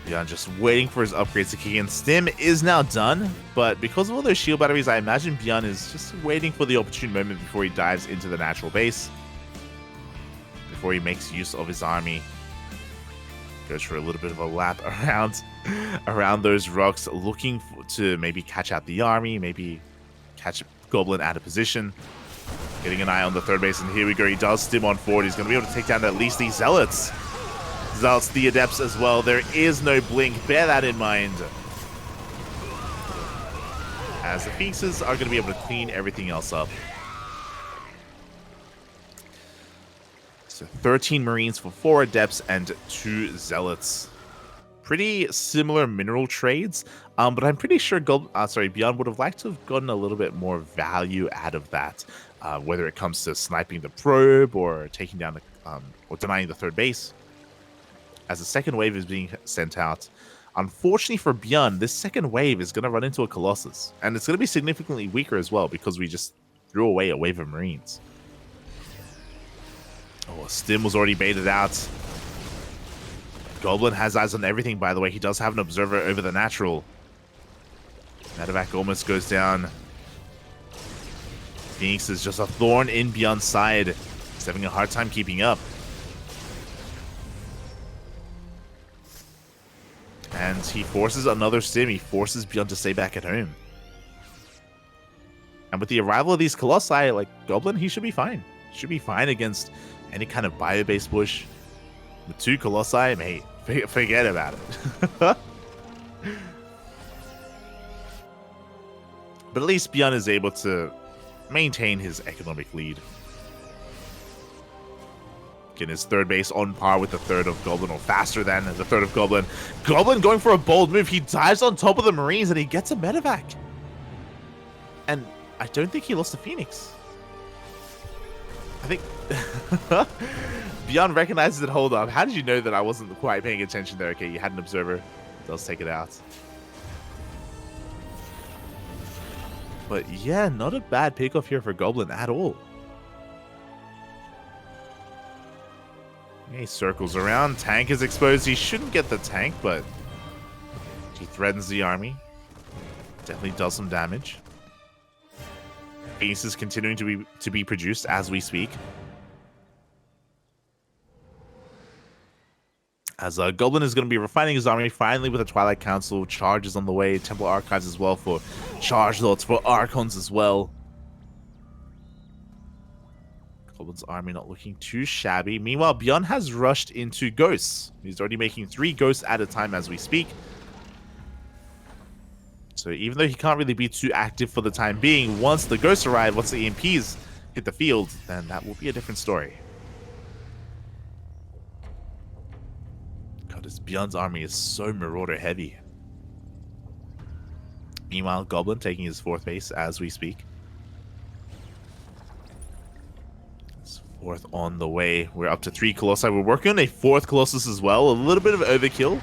ByuN just waiting for his upgrades to kick in. Stim is now done, but because of all those shield batteries, I imagine ByuN is just waiting for the opportune moment before he dives into the natural base. Before he makes use of his army. Goes for a little bit of a lap around those rocks, looking to maybe catch out the army, maybe catch Goblin out of position. Getting an eye on the 3rd base, and here we go. He does Stim on forward. He's going to be able to take down at least these Zealots. Zealots, the Adepts as well. There is no blink. Bear that in mind. As the Phoenixes are going to be able to clean everything else up. So 13 Marines for 4 Adepts and 2 Zealots. Pretty similar mineral trades, but I'm pretty sure ByuN would have liked to have gotten a little bit more value out of that, whether it comes to sniping the probe or taking down the or denying the 3rd base. As the 2nd wave is being sent out. Unfortunately for ByuN, this 2nd wave is going to run into a Colossus. And it's going to be significantly weaker as well, because we just threw away a wave of Marines. Oh, Stim was already baited out. Goblin has eyes on everything, by the way. He does have an observer over the natural. Medevac almost goes down. Phoenix is just a thorn in ByuN's side. He's having a hard time keeping up. And he forces another stim. He forces ByuN to stay back at home. And with the arrival of these Colossi, like Goblin, he should be fine. Should be fine against any kind of bio-based push. With 2 Colossi, mate, forget about it. But at least ByuN is able to maintain his economic lead. Getting his third base on par with the third of Goblin, or faster than the third of Goblin. Goblin going for a bold move. He dives on top of the Marines and he gets a medevac. And I don't think he lost to Phoenix. I think ByuN recognizes it. Hold up. How did you know that I wasn't quite paying attention there? Okay, you had an observer. Does take it out. But yeah, not a bad pickoff here for Goblin at all. He circles around. Tank is exposed. He shouldn't get the tank, but he threatens the army. Definitely does some damage. Phoenix is continuing to be produced as we speak. As Goblin is going to be refining his army finally with a Twilight Council. Charges on the way. Temple Archives as well for charge lots for Archons as well. Goblin's army not looking too shabby. Meanwhile, ByuN has rushed into Ghosts. He's already making 3 Ghosts at a time as we speak. So even though he can't really be too active for the time being, once the Ghosts arrive, once the EMPs hit the field, then that will be a different story. God, this ByuN's army is so Marauder heavy. Meanwhile, Goblin taking his 4th base as we speak. His 4th on the way. We're up to 3 Colossi. We're working on a 4th Colossus as well. A little bit of overkill,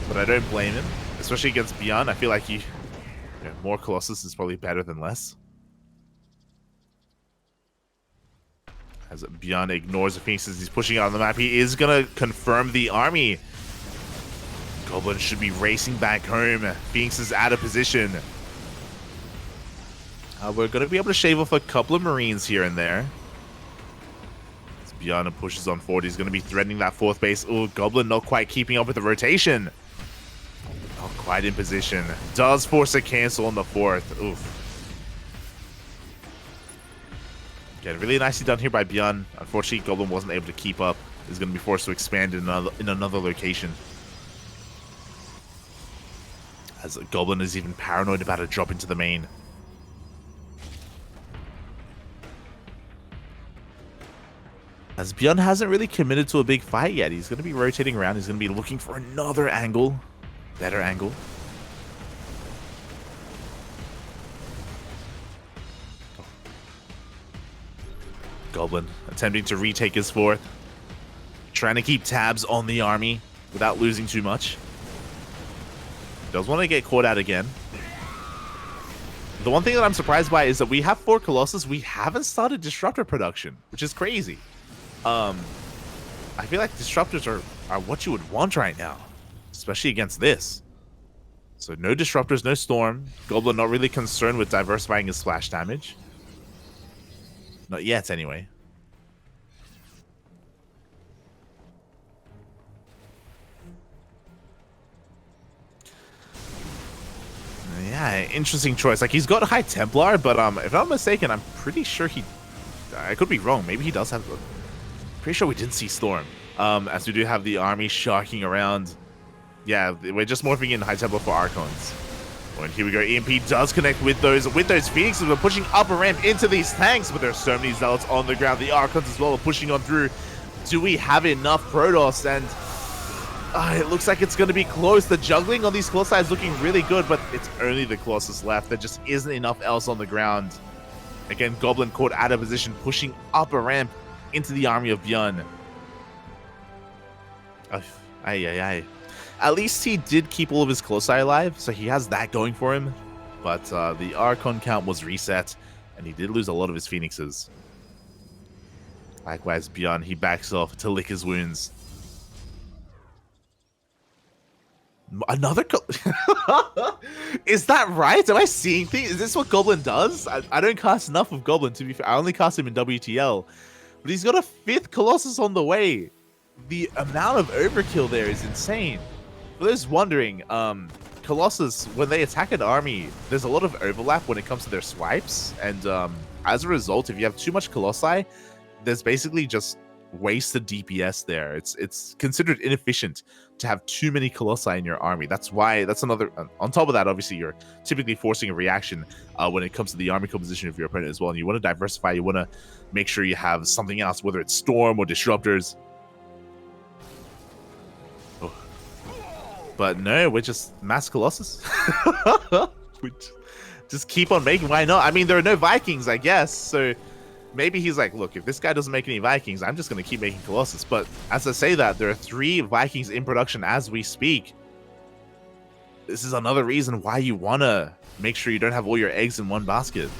but I don't blame him. Especially against ByuN, I feel like more Colossus is probably better than less. As ByuN ignores the Phoenixes, he's pushing out on the map. He is going to confirm the army. Goblin should be racing back home. Phoenix is out of position. We're going to be able to shave off a couple of Marines here and there. As ByuN pushes on forward, he's going to be threatening that 4th base. Oh, Goblin not quite keeping up with the rotation. Not quite in position. Does force a cancel on the 4th. Oof. Again, really nicely done here by ByuN. Unfortunately, Goblin wasn't able to keep up. He's going to be forced to expand in another location. As Goblin is even paranoid about a drop into the main. As ByuN hasn't really committed to a big fight yet. He's going to be rotating around. He's going to be looking for another angle. Better angle. Goblin attempting to retake his 4th. Trying to keep tabs on the army without losing too much. Does want to get caught out again. The one thing that I'm surprised by is that we have 4 Colossus. We haven't started Disruptor production, which is crazy. I feel like Disruptors are what you would want right now. Especially against this. So no Disruptors, no Storm. Goblin not really concerned with diversifying his splash damage. Not yet, anyway. Yeah, interesting choice. Like, he's got a High Templar, but if I'm not mistaken, I'm pretty sure I could be wrong. Maybe he does have... Pretty sure we didn't see Storm. As we do have the army sharking around. Yeah, we're just morphing in High Templar for Archons. And here we go. EMP does connect with those Phoenixes. We're pushing up a ramp into these tanks, but there's so many Zealots on the ground. The Archons as well are pushing on through. Do we have enough Protoss? And it looks like it's going to be close. The juggling on these Colossi is looking really good, but it's only the Colossus left. There just isn't enough else on the ground. Again, Goblin caught out of position, pushing up a ramp into the army of ByuN. At least he did keep all of his Colossi alive, so he has that going for him. But the Archon count was reset, and he did lose a lot of his Phoenixes. Likewise, ByuN, he backs off to lick his wounds. Another Is that right? Am I seeing things? Is this what Goblin does? I don't cast enough of Goblin, to be fair. I only cast him in WTL. But he's got a 5th Colossus on the way. The amount of overkill there is insane. For those wondering, Colossus, when they attack an army, there's a lot of overlap when it comes to their swipes. And as a result, if you have too much Colossi, there's basically just wasted DPS there. It's considered inefficient to have too many Colossi in your army. That's why, that's another, on top of that, obviously, you're typically forcing a reaction when it comes to the army composition of your opponent as well. And you want to diversify, you want to make sure you have something else, whether it's Storm or Disruptors. Oh. But no, we're just Mass Colossus. We just keep on making, why not? I mean, there are no Vikings, I guess, so maybe he's like, look, if this guy doesn't make any Vikings, I'm just going to keep making Colossus. But as I say that, there are 3 Vikings in production as we speak. This is another reason why you want to make sure you don't have all your eggs in one basket.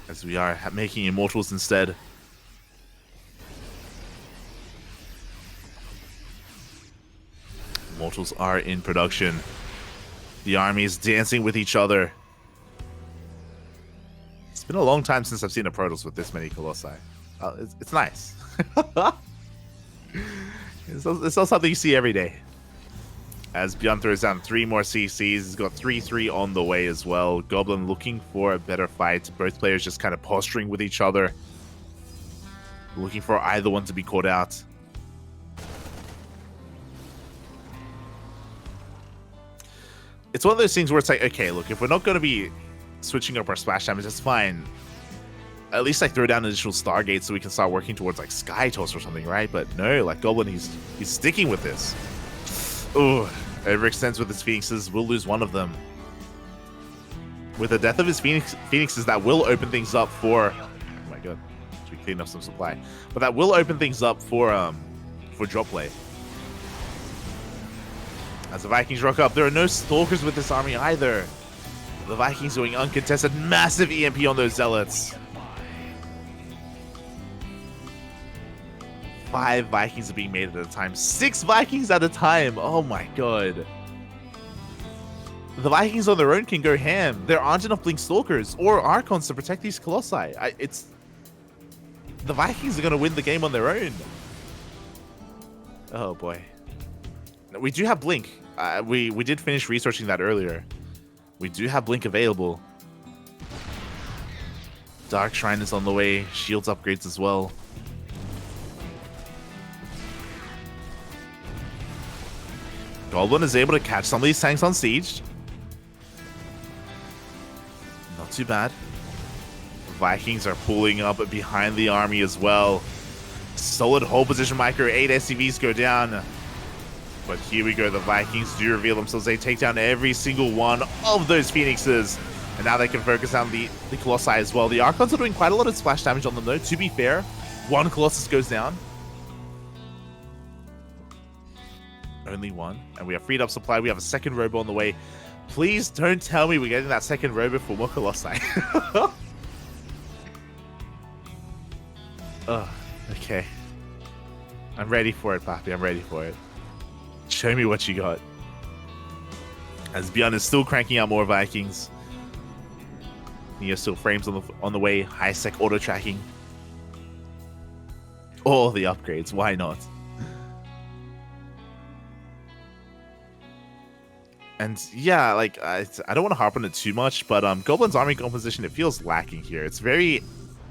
As we are making Immortals instead. Immortals are in production. The army is dancing with each other. It's been a long time since I've seen a Protoss with this many Colossi. It's nice. It's not something you see every day. As ByuN throws down 3 more CCs, he's got 3-3 on the way as well. Goblin looking for a better fight. Both players just kind of posturing with each other, looking for either one to be caught out. It's one of those things where it's like, okay, look, if we're not going to be switching up our splash damage, that's fine. At least like throw down additional Stargates so we can start working towards like Sky Toss or something, right? But no, like Goblin, he's sticking with this. Oh, overextends with his Phoenixes, will lose one of them. With the death of his Phoenixes, that will open things up for, oh my god, should we clean up some supply? But that will open things up for drop play. As the Vikings rock up, there are no Stalkers with this army either. The Vikings going uncontested, massive EMP on those Zealots. 5 Vikings are being made at a time. 6 Vikings at a time. Oh my god. The Vikings on their own can go ham. There aren't enough Blink Stalkers or Archons to protect these Colossi. The Vikings are going to win the game on their own. Oh boy. We do have Blink. We did finish researching that earlier. We do have Blink available. Dark Shrine is on the way. Shields upgrades as well. Goblin is able to catch some of these tanks on siege. Not too bad. Vikings are pulling up behind the army as well. Solid hold position micro. 8 SCVs go down. But here we go. The Vikings do reveal themselves. They take down every single one of those Phoenixes. And now they can focus on the Colossi as well. The Archons are doing quite a lot of splash damage on them though. To be fair, 1 Colossus goes down. Only 1. And we have freed up supply. We have a second Robo on the way. Please don't tell me we're getting that second Robo for more Colossi. Oh, okay. I'm ready for it, Papi. I'm ready for it. Show me what you got. As ByuN is still cranking out more Vikings. Neo still frames on the way. High sec auto tracking. All the upgrades. Why not? And yeah, like I don't want to harp on it too much, but Goblin's army composition, it feels lacking here. It's very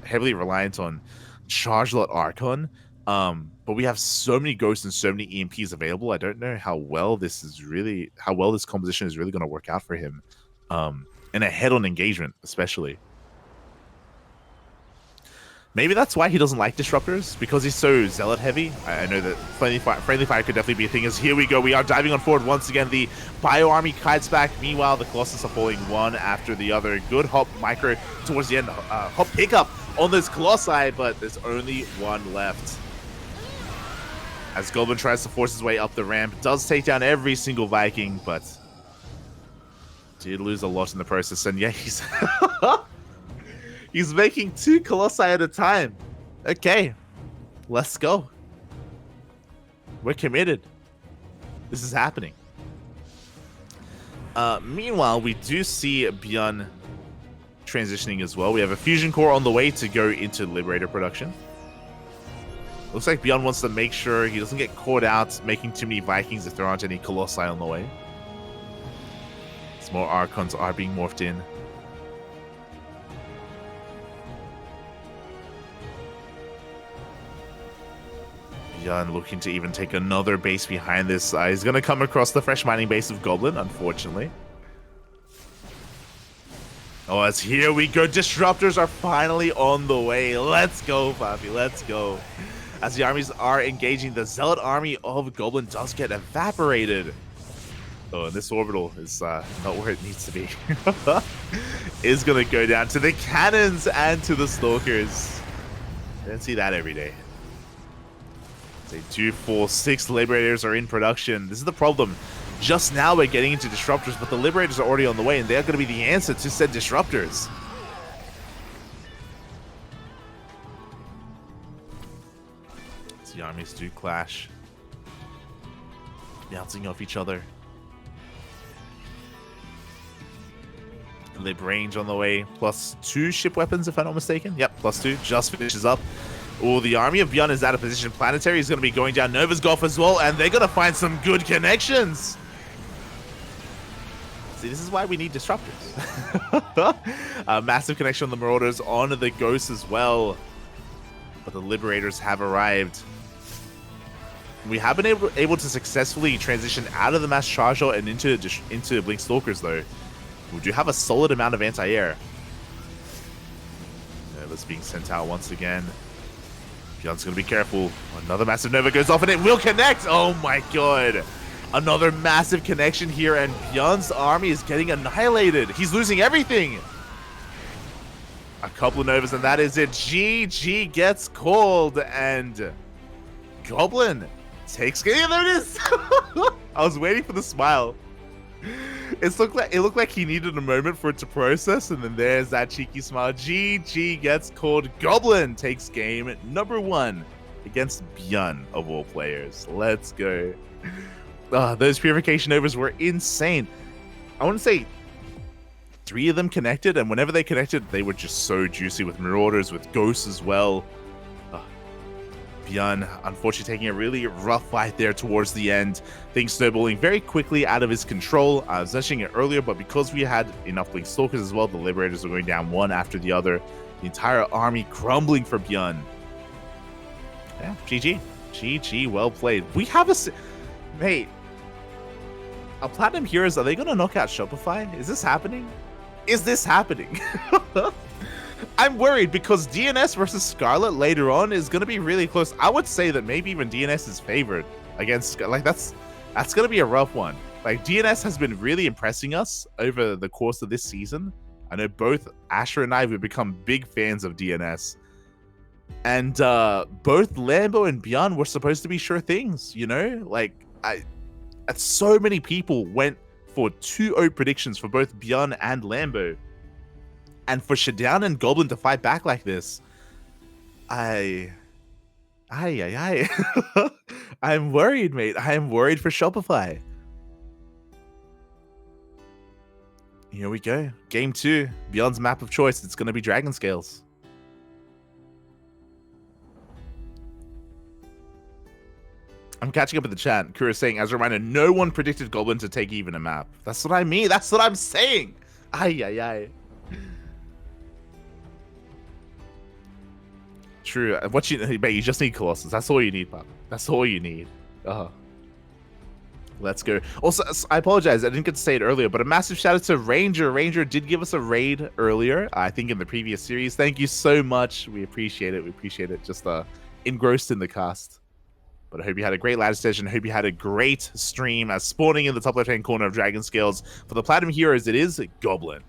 heavily reliant on Charge Lot Archon. But we have so many ghosts and so many EMPs available. I don't know how well this composition is really going to work out for him. In a head-on engagement, especially. Maybe that's why he doesn't like Disruptors, because he's so Zealot heavy. I know that Friendly Fire could definitely be a thing. As here we go, we are diving on forward once again. The Bio Army kites back. Meanwhile, the Colossus are falling one after the other. Good hop micro towards the end. Hop pickup on those Colossi, but there's only 1 left. As Goblin tries to force his way up the ramp, does take down every single Viking, but did lose a lot in the process. And yeah, he's making 2 Colossi at a time. Okay, let's go. We're committed. This is happening. Meanwhile, we do see ByuN transitioning as well. We have a fusion core on the way to go into Liberator production. Looks like ByuN wants to make sure he doesn't get caught out making too many Vikings if there aren't any Colossi on the way. Some more Archons are being morphed in. ByuN looking to even take another base behind this. He's going to come across the fresh mining base of Goblin, unfortunately. Oh, as here we go. Disruptors are finally on the way. Let's go, Papi. Let's go. As the armies are engaging, the Zealot army of Goblin does get evaporated. Oh, and this orbital is not where it needs to be. Is going to go down to the cannons and to the Stalkers. Don't see that every day. Say 2, 4, 6 Liberators are in production. This is the problem. Just now we're getting into Disruptors, but the Liberators are already on the way, and they're going to be the answer to said Disruptors. The armies do clash, bouncing off each other. Lib range on the way, +2 ship weapons if I'm not mistaken. Yep, +2, just finishes up. Oh, the army of ByuN is out of position. Planetary is going to be going down. Nova's Golf as well, and they're going to find some good connections. See, this is why we need Disruptors. A massive connection on the Marauders, on the Ghosts as well. But the Liberators have arrived. We have been able to successfully transition out of the mass charge and into Blink Stalkers, though. We do have a solid amount of anti-air. Nova's being sent out once again. ByuN's going to be careful. Another massive Nova goes off, and it will connect. Oh my god. Another massive connection here, and ByuN's army is getting annihilated. He's losing everything. A couple of Novas, and that is it. GG gets called, and Goblin takes game. Yeah, there it is. I was waiting for the smile. It looked like he needed a moment for it to process, and then there's that cheeky smile. GG gets called. Goblin takes game number 1 against ByuN of all players. Let's go. Those Purification Novas were insane. I want to say 3 of them connected, and whenever they connected, they were just so juicy with Marauders, with Ghosts as well. ByuN, unfortunately, taking a really rough fight there towards the end. Things snowballing very quickly out of his control. I was mentioning it earlier, but because we had enough Blink Stalkers as well, the Liberators were going down one after the other. The entire army crumbling for ByuN. Yeah, GG. GG, well played. We have a... Mate, our Platinum Heroes, are they going to knock out Shopify? Is this happening? Is this happening? I'm worried because DNS versus Scarlett later on is going to be really close. I would say that maybe even DNS is favored against, like, that's going to be a rough one. Like, DNS has been really impressing us over the course of this season. I know both Asher and I have become big fans of DNS. And both Lambo and ByuN were supposed to be sure things, you know? Like, so many people went for 2-0 predictions for both ByuN and Lambo. And for ShaDoWn and Goblin to fight back like this, I'm worried, mate. I am worried for Shopify. Here we go. Game 2. ByuN's map of choice. It's going to be Dragon Scales. I'm catching up with the chat. Kura saying, as a reminder, no one predicted Goblin to take even a map. That's what I mean. That's what I'm saying. True. What you just need Colossus. That's all you need, Pop. That's all you need. Let's go. Also, I apologize. I didn't get to say it earlier, but a massive shout out to Ranger. Ranger did give us a raid earlier, I think in the previous series. Thank you so much. We appreciate it. We appreciate it. Just engrossed in the cast. But I hope you had a great ladder session. I hope you had a great stream. As spawning in the top left-hand corner of Dragon Scales. For the Platinum Heroes, it is Goblin.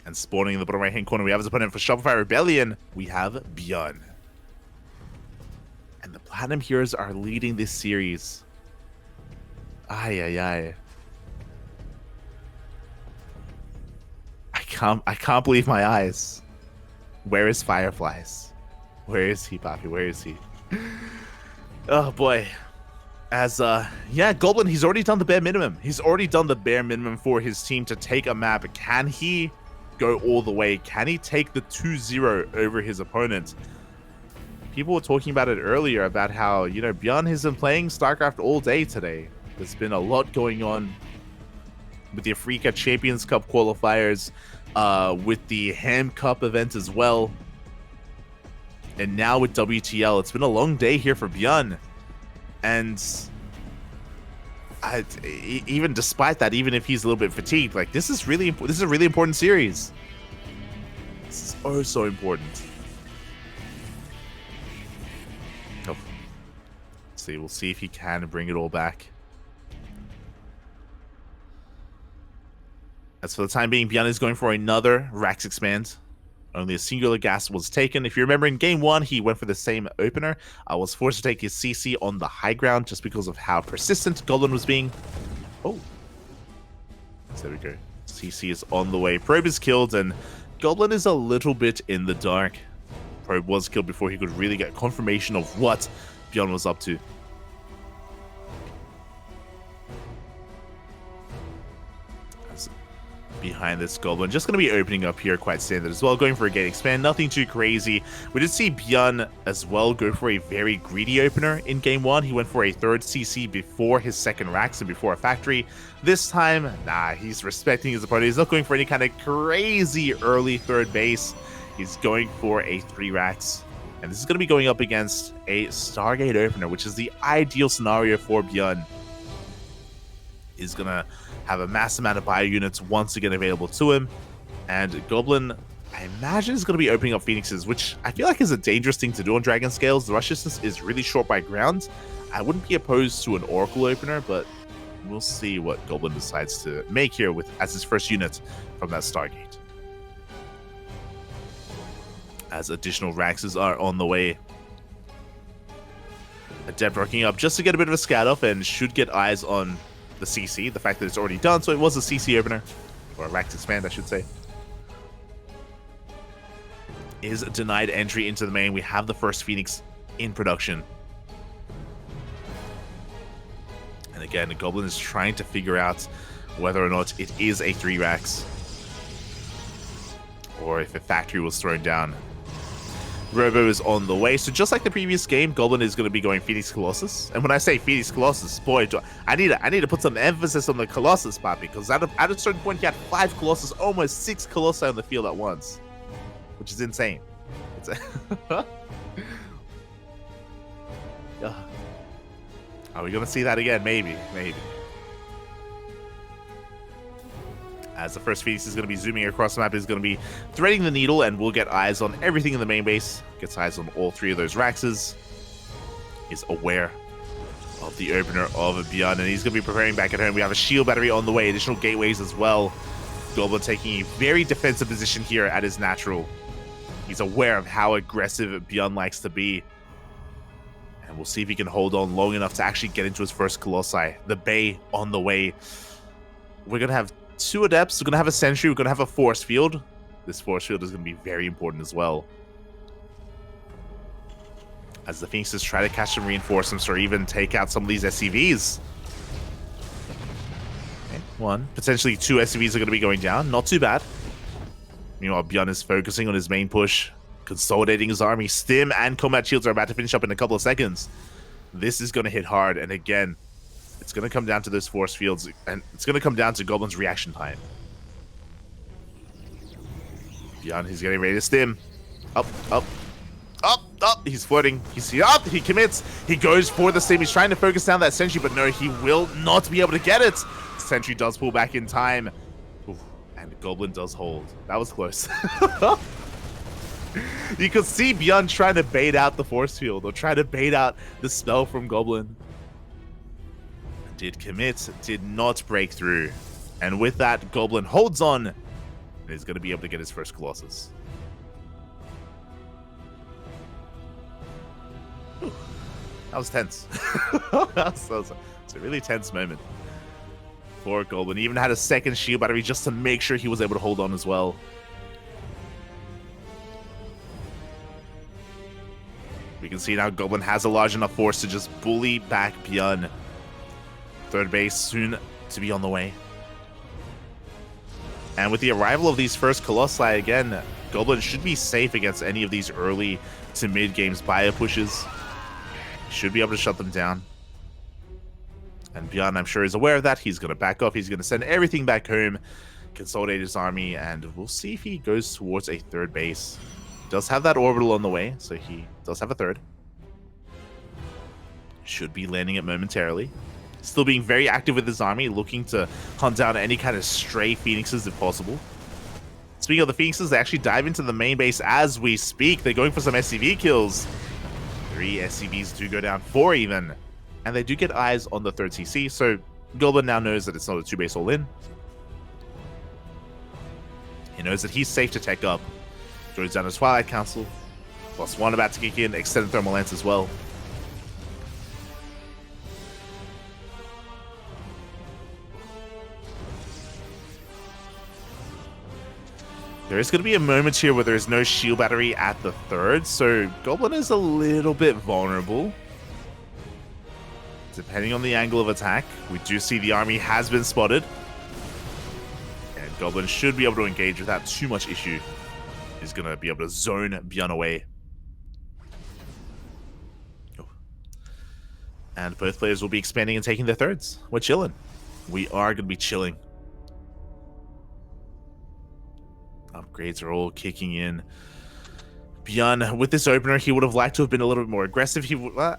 And spawning in the bottom right-hand corner, we have his opponent for Shopify Rebellion. We have ByuN. And the Platinum Heroes are leading this series. I can't believe my eyes. Where is Fireflies? Where is he, Poppy? Where is he? Oh boy. As yeah, Goblin, he's already done the bare minimum. He's already done the bare minimum for his team to take a map. Can he go all the way? Can he take the 2-0 over his opponent? People were talking about it earlier about how, you know, ByuN has been playing StarCraft all day today. There's been a lot going on with the Africa Champions Cup qualifiers, with the Ham Cup event as well. And now with WTL, it's been a long day here for ByuN. And even despite that, even if he's a little bit fatigued, like this is a really important series. This is so important. Oh. We'll see if he can bring it all back. As for the time being, ByuN is going for another Rax expand. Only a singular gas was taken. If you remember in game 1, he went for the same opener. I was forced to take his CC on the high ground just because of how persistent Goblin was being. Oh. So there we go. CC is on the way. Probe is killed, and Goblin is a little bit in the dark. Probe was killed before he could really get confirmation of what ByuN was up to. Behind this Goblin, just going to be opening up here quite standard as well, going for a gate expand, nothing too crazy. We did see ByuN as well go for a very greedy opener in game 1. He went for a third CC before his second Rax and before a factory. This time, nah, he's respecting his opponent. He's not going for any kind of crazy early third base. He's going for a 3 Rax, and this is going to be going up against a Stargate opener, which is the ideal scenario for ByuN. He's going to have a mass amount of bio units once again available to him. And Goblin, I imagine, is going to be opening up Phoenixes, which I feel like is a dangerous thing to do on Dragon Scales. The rush distance is really short by ground. I wouldn't be opposed to an Oracle opener, but we'll see what Goblin decides to make here with as his first unit from that Stargate. As additional Raxes are on the way. Adept rocking up just to get a bit of a scout off and should get eyes on the CC, the fact that it's already done, so it was a CC opener, or a Rax expand, I should say. Is denied entry into the main. We have the first Phoenix in production. And again, the Goblin is trying to figure out whether or not it is a 3 Rax, or if a factory was thrown down. Robo is on the way, so just like the previous game, Goblin is going to be going Phoenix Colossus. And when I say Phoenix Colossus, boy, I need to put some emphasis on the Colossus part, because at a certain point, he had 5 Colossus, almost 6 Colossi on the field at once, which is insane. It's Are we going to see that again? Maybe. As the first Phoenix is going to be zooming across the map, is going to be threading the needle, and we'll get eyes on everything in the main base. Gets eyes on all 3 of those Raxes. Is aware of the opener of ByuN, and he's going to be preparing back at home. We have a shield battery on the way, additional gateways as well. Goblin taking a very defensive position here at his natural. He's aware of how aggressive ByuN likes to be. And we'll see if he can hold on long enough to actually get into his first Colossi. The Bay on the way. We're going to have 2 Adepts, we're going to have a Sentry, we're going to have a Force Field. This Force Field is going to be very important as well, as the Phoenixes try to catch some reinforcements or even take out some of these SCVs. Okay, 1, potentially 2 SCVs are going to be going down, not too bad. Meanwhile, ByuN is focusing on his main push, consolidating his army. Stim and Combat Shields are about to finish up in a couple of seconds. This is going to hit hard, and again, it's going to come down to those force fields, and it's going to come down to Goblin's reaction time. ByuN, he's getting ready to stim. Up. He's floating. He's up. He commits. He goes for the stim. He's trying to focus down that sentry, but no, he will not be able to get it. Sentry does pull back in time. Ooh, and Goblin does hold. That was close. You could see ByuN trying to bait out the force field, or try to bait out the spell from Goblin. Did commit, did not break through. And with that, Goblin holds on and is going to be able to get his first Colossus. Whew. That was tense. It's a really tense moment for Goblin. He even had a second shield battery just to make sure he was able to hold on as well. We can see now Goblin has a large enough force to just bully back ByuN. Third base soon to be on the way. And with the arrival of these first Colossi, again, Goblin should be safe against any of these early to mid games bio pushes. Should be able to shut them down. And ByuN, I'm sure, is aware of that. He's going to back off. He's going to send everything back home, consolidate his army, and we'll see if he goes towards a third base. Does have that orbital on the way, so he does have a third. Should be landing it momentarily. Still being very active with his army, looking to hunt down any kind of stray Phoenixes if possible. Speaking of the Phoenixes, they actually dive into the main base as we speak. They're going for some SCV kills. 3 SCVs do go down, 4 even. And they do get eyes on the third CC, so Goblin now knows that it's not a 2-base all-in. He knows that he's safe to tech up. Joins down his Twilight Council. +1 about to kick in, extended thermal lance as well. There is going to be a moment here where there is no shield battery at the third, so Goblin is a little bit vulnerable. Depending on the angle of attack, we do see the army has been spotted. And Goblin should be able to engage without too much issue. He's going to be able to zone ByuN away. Oh. And both players will be expanding and taking their thirds. We're chilling. We are going to be chilling. Upgrades are all kicking in. ByuN, with this opener, he would have liked to have been a little bit more aggressive.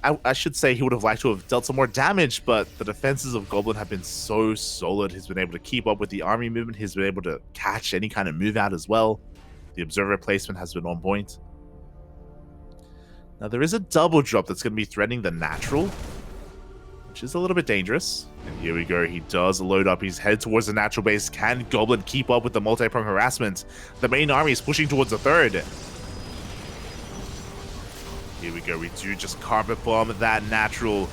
I should say he would have liked to have dealt some more damage, but the defenses of Goblin have been so solid. He's been able to keep up with the army movement. He's been able to catch any kind of move out as well. The observer placement has been on point. Now, there is a double drop that's going to be threatening the natural, which is a little bit dangerous. And here we go. He does load up. He's head towards the natural base. Can Goblin keep up with the multi-prong harassment? The main army is pushing towards the third. Here we go. We do just carpet bomb that natural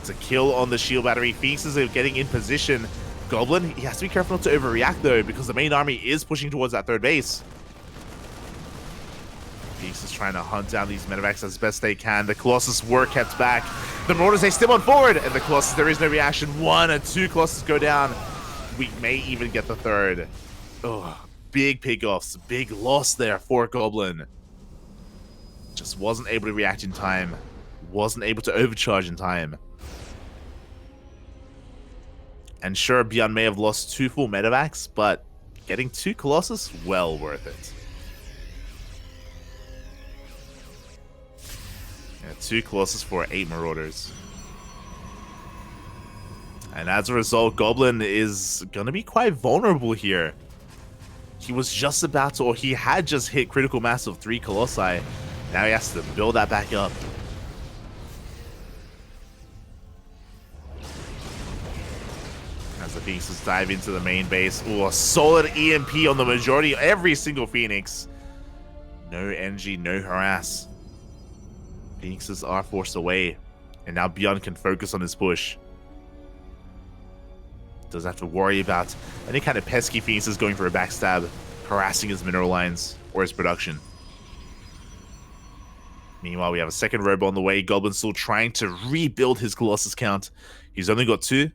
to kill on the shield battery. Phoenixes are getting in position. Goblin, he has to be careful not to overreact though, because the main army is pushing towards that third base. Phoenix is trying to hunt down these medevacs as best they can. The Colossus were kept back. The Marauders, they still on forward, and the Colossus, there is no reaction. 1 and 2 Colossus go down. We may even get the third. Oh, big pick-offs, big loss there for Goblin. Just wasn't able to react in time. Wasn't able to overcharge in time. And sure, ByuN may have lost 2 full medevacs, but getting 2 Colossus, well worth it. Yeah, 2 Colossus for 8 Marauders. And as a result, Goblin is going to be quite vulnerable here. He was just about to, or he had just hit critical mass of 3 Colossi. Now he has to build that back up. As the Phoenixes dive into the main base. Ooh, a solid EMP on the majority, every single Phoenix. No energy, no harass. Phoenixes are forced away. And now ByuN can focus on his push. Doesn't have to worry about any kind of pesky Phoenixes going for a backstab, harassing his mineral lines or his production. Meanwhile, we have a second robo on the way. Goblin's still trying to rebuild his Colossus count. He's only got 2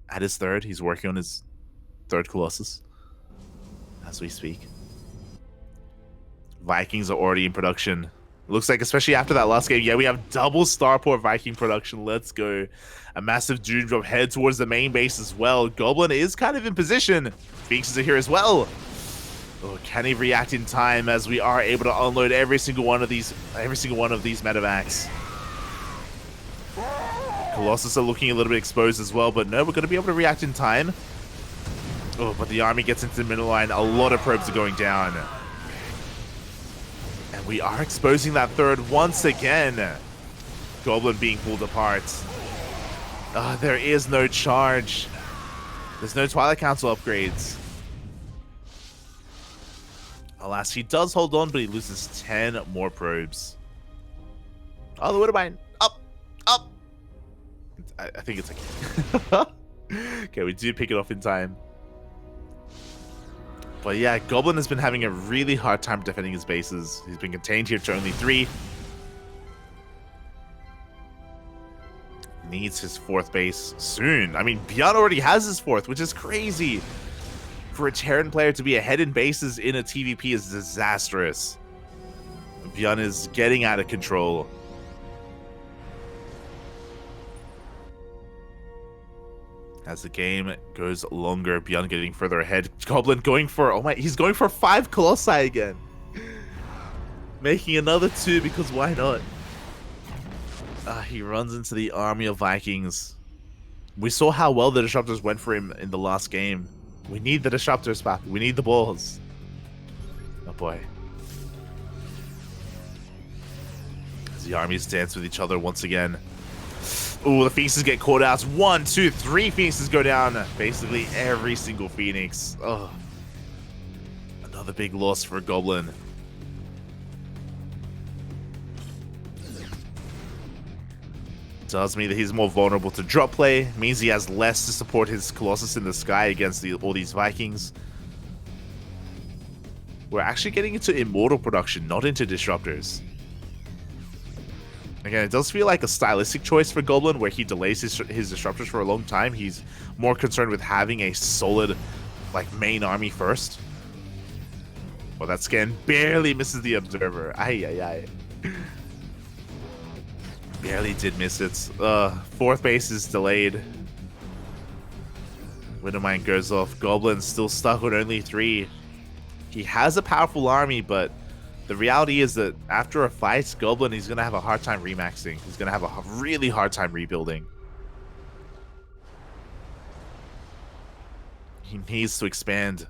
at his third. He's working on his 3rd Colossus as we speak. Vikings are already in production. Looks like, especially after that last game, yeah, we have double Starport Viking production. Let's go. A massive Doom drop head towards the main base as well. Goblin is kind of in position. Phoenixes are here as well. Oh, can he react in time as we are able to unload every single one of these medevacs? Colossus are looking a little bit exposed as well, but no, we're going to be able to react in time. Oh, but the army gets into the middle line. A lot of probes are going down. And we are exposing that third once again. Goblin being pulled apart. There is no charge. There's no Twilight Council upgrades. Alas, he does hold on, but he loses 10 more probes. Oh, the Widowbine. Up. I think it's okay. Okay, we do pick it off in time. But yeah, Goblin has been having a really hard time defending his bases. He's been contained here to only 3. needs his 4th base soon. I mean, ByuN already has his 4th, which is crazy. For a Terran player to be ahead in bases in a TVP is disastrous. ByuN is getting out of control. As the game goes longer, ByuN getting further ahead. Goblin going for, oh my, he's going for 5 Colossi again. Making another 2 because why not? He runs into the army of Vikings. We saw how well the Disruptors went for him in the last game. We need the Disruptors, Papi. We need the balls. Oh boy. As the armies dance with each other once again. Ooh, the Phoenixes get caught out. 1, 2, 3 Phoenixes go down. Basically every single Phoenix. Oh. Another big loss for Goblin. Does mean that he's more vulnerable to drop play. Means he has less to support his Colossus in the sky against all these Vikings. We're actually getting into Immortal production, not into Disruptors. Again, it does feel like a stylistic choice for Goblin, where he delays his Disruptors for a long time. He's more concerned with having a solid, like, main army first. Well, that scan barely misses the Observer. Ay, ay, ay. Barely did miss it. 4th base is delayed. Widowmine goes off. Goblin's still stuck with only 3. He has a powerful army, but the reality is that after a fight, Goblin, he's going to have a hard time remaxing. He's going to have a really hard time rebuilding. He needs to expand.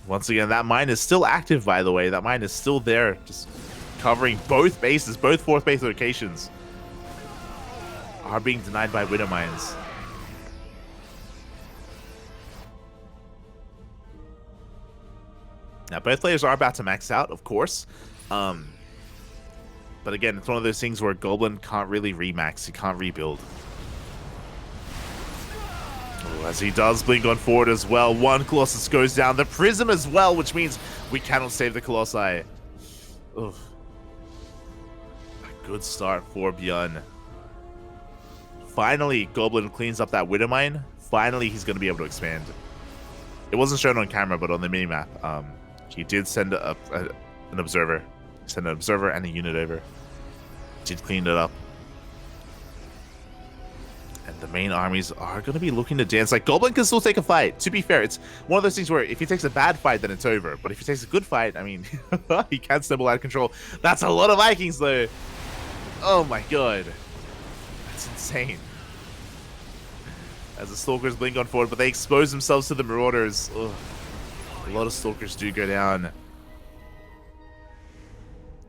Once again, that mine is still active, by the way. That mine is still there, just covering both bases. Both 4th base locations are being denied by Widow Mines. Now, both players are about to max out, of course. But again, it's one of those things where Goblin can't really remax. He can't rebuild. Ooh, as he does blink on forward as well. 1 Colossus goes down. The Prism as well, which means we cannot save the Colossi. Oof. A good start for ByuN. Finally, Goblin cleans up that Widowmine. Finally, he's going to be able to expand. It wasn't shown on camera, but on the minimap, he did send an observer. Send an observer and a unit over. Did clean it up. And the main armies are going to be looking to dance. Like, Goblin can still take a fight. To be fair, it's one of those things where if he takes a bad fight, then it's over. But if he takes a good fight, I mean, he can stumble out of control. That's a lot of Vikings, though. Oh my god. That's insane. As the Stalkers blink on forward, but they expose themselves to the Marauders. Ugh. A lot of Stalkers do go down.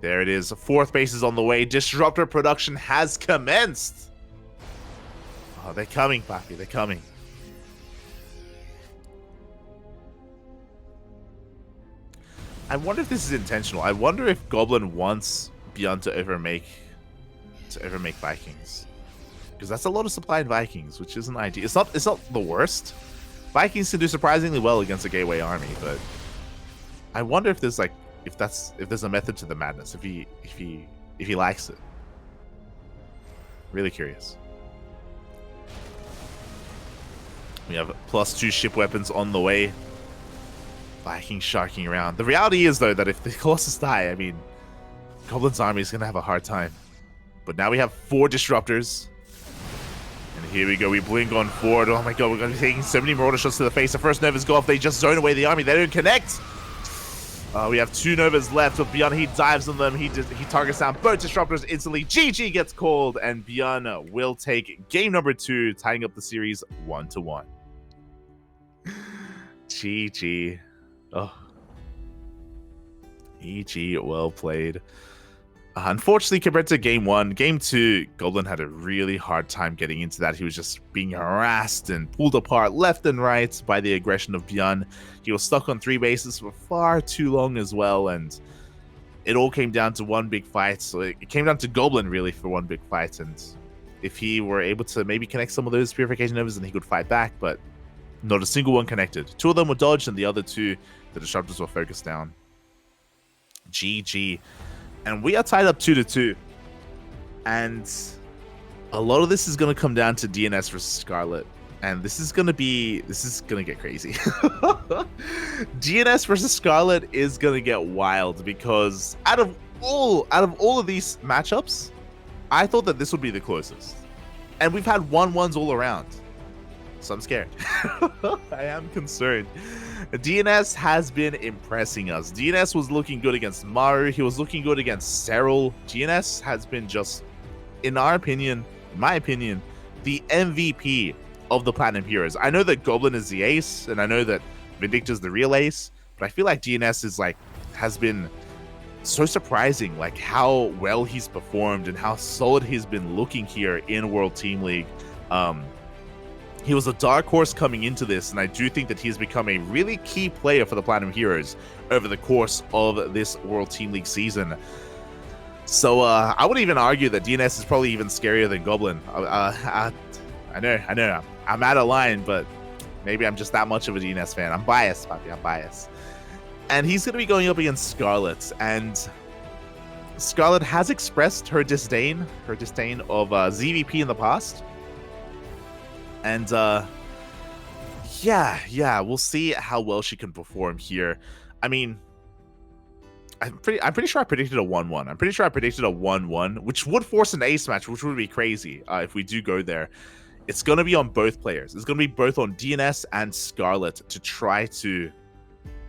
There it is. 4th base is on the way. Disruptor production has commenced. Oh, they're coming, Papi. They're coming. I wonder if this is intentional. I wonder if Goblin wants ByuN to overmake Vikings. Because that's a lot of supply in Vikings, which isn't ideal. It's not the worst. Vikings can do surprisingly well against a gateway army, but I wonder if there's if there's a method to the madness, if he likes it. Really curious. We have +2 ship weapons on the way. Vikings sharking around. The reality is, though, that if the Colossus die, I mean, Goblin's army is going to have a hard time. But now we have 4 Disruptors. And here we go. We blink on forward. Oh my god, we're going to be taking so many Marauder shots to the face. The first Novas go off. They just zone away the army. They don't connect. We have 2 Novas left. But ByuN, he dives on them. He targets down both Disruptors instantly. GG gets called. And ByuN will take game number 2, tying up the series 1-1. GG. Oh. GG, well played. Unfortunately, compared to game 1, game 2, Goblin had a really hard time getting into that. He was just being harassed and pulled apart left and right by the aggression of ByuN. He was stuck on 3 bases for far too long as well, and it all came down to one big fight. So it came down to Goblin, really, for one big fight, and if he were able to maybe connect some of those Purification Novas, then he could fight back, but not a single one connected. 2 of them were dodged, and the other 2, the Disruptors, were focused down. GG. And we are tied up 2-2. And a lot of this is going to come down to DNS versus Scarlett. And this is going to get crazy. DNS versus Scarlett is going to get wild because out of all of these matchups, I thought that this would be the closest. And we've had 1-1s all around. So I'm scared. I am concerned. DNS has been impressing us. DNS was looking good against Maru. He was looking good against Cyril. DNS has been just, in my opinion, the MVP of the Platinum Heroes. I know that Goblin is the ace, and I know that Vindicta's the real ace, but I feel like DNS is has been so surprising, like how well he's performed and how solid he's been looking here in World Team League. He was a dark horse coming into this, and I do think that he's become a really key player for the Platinum Heroes over the course of this World Team League season. So I would even argue that DNS is probably even scarier than Goblin. I know, I'm out of line, but maybe I'm just that much of a DNS fan. I'm biased, Papi, I'm biased. And he's going to be going up against Scarlett, and Scarlett has expressed her disdain of ZVP in the past. And yeah, we'll see how well she can perform here. I mean, I'm pretty sure I predicted a 1-1. I'm pretty sure I predicted a 1-1, which would force an ace match, which would be crazy if we do go there. It's going to be on both players. It's going to be both on DNS and Scarlett to try to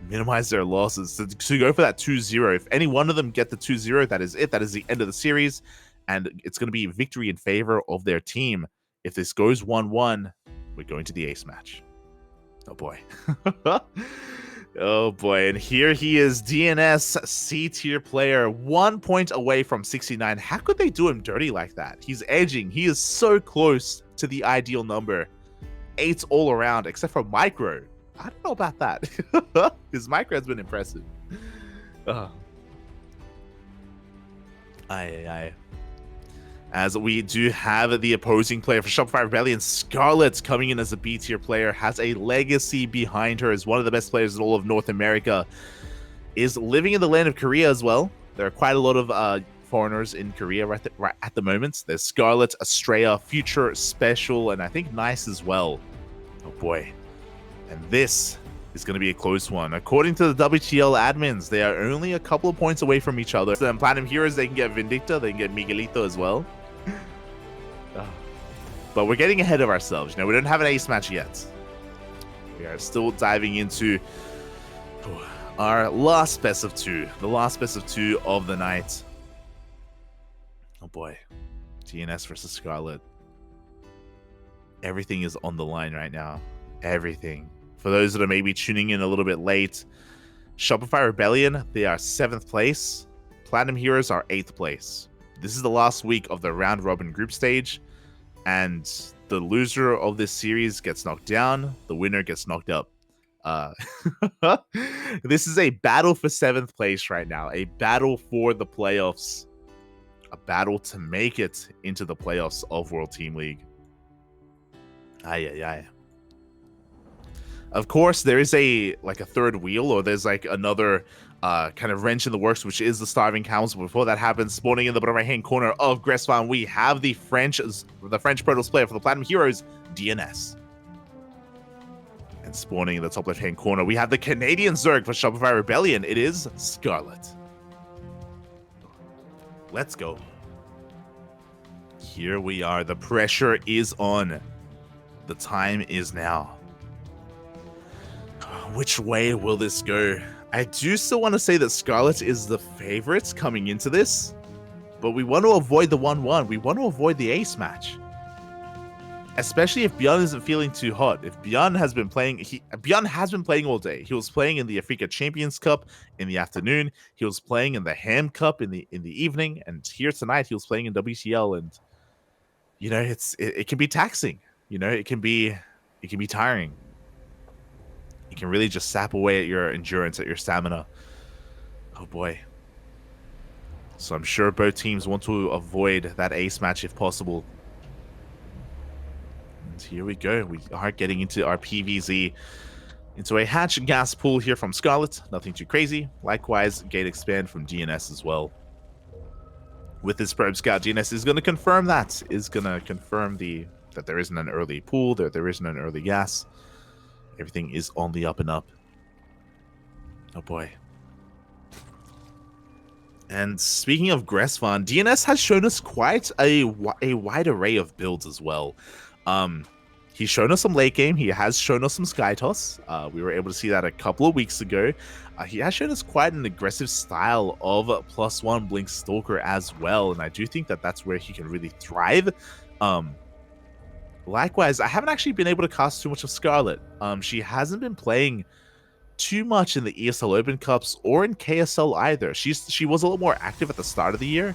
minimize their losses, to go for that 2-0. If any one of them get the 2-0, that is it. That is the end of the series, and it's going to be victory in favor of their team. If this goes 1-1, we're going to the ace match. Oh boy. Oh boy, and here he is, DNS C-tier player, 1 point away from 69. How could they do him dirty like that? He's edging. He is so close to the ideal number. 8 all around, except for Micro. I don't know about that. His Micro has been impressive. As we do have the opposing player for Shopify Rebellion, Scarlett, coming in as a B-tier player, has a legacy behind her as one of the best players in all of North America, is living in the land of Korea as well. There are quite a lot of foreigners in Korea right at the moment. There's Scarlett, Estrella, Future, Special, and I think Nice as well. Oh boy. And this is going to be a close one. According to the WTL admins, they are only a couple of points away from each other. So in Platinum Heroes, they can get Vindicta, they can get Miguelito as well. But we're getting ahead of ourselves. You know, we don't have an ace match yet. We are still diving into our last best of 2. The last best of 2 of the night. Oh boy. DNS versus Scarlett. Everything is on the line right now. Everything. For those that are maybe tuning in a little bit late, Shopify Rebellion, they are 7th place. Platinum Heroes are 8th place. This is the last week of the round robin group stage, and the loser of this series gets knocked down, the winner gets knocked up. This is a battle for 7th place right now, a battle for the playoffs, a battle to make it into the playoffs of World Team League. Of course, there is a third wheel, or there's another kind of wrench in the works, which is the Starving Council. Before that happens, spawning in the bottom right-hand corner of Gressvan, we have the French Protoss player for the Platinum Heroes, DNS. And spawning in the top left-hand corner, we have the Canadian Zerg for Shopify Rebellion. It is Scarlett. Let's go. Here we are. The pressure is on. The time is now. Which way will this go? I do still want to say that Scarlett is the favorite coming into this, but we want to avoid the 1-1. We want to avoid the ace match. Especially if ByuN isn't feeling too hot. If ByuN has been playing, ByuN has been playing all day. He was playing in the Africa Champions Cup in the afternoon. He was playing in the Ham Cup in the evening, and here tonight he was playing in WTL. And you know, it can be taxing. You know, it can be tiring. You can really just sap away at your endurance, at your stamina. Oh boy. So I'm sure both teams want to avoid that ace match if possible. And here we go. We are getting into our PVZ. Into a hatch gas pool here from Scarlett. Nothing too crazy. Likewise, gate expand from DNS as well. with this probe scout. DNS is going to confirm that. Is going to confirm that there isn't an early pool, that there isn't an early gas. Everything is on the up and up. Oh boy. And speaking of Gressvan, DNS has shown us quite a wide array of builds as well. He's shown us some late game. He has shown us some Sky Toss. We were able to see that a couple of weeks ago. He has shown us quite an aggressive style of +1 Blink Stalker as well, and I do think that that's where he can really thrive. Likewise, I haven't actually been able to cast too much of Scarlett. She hasn't been playing too much in the ESL Open Cups or in KSL either. She was a little more active at the start of the year,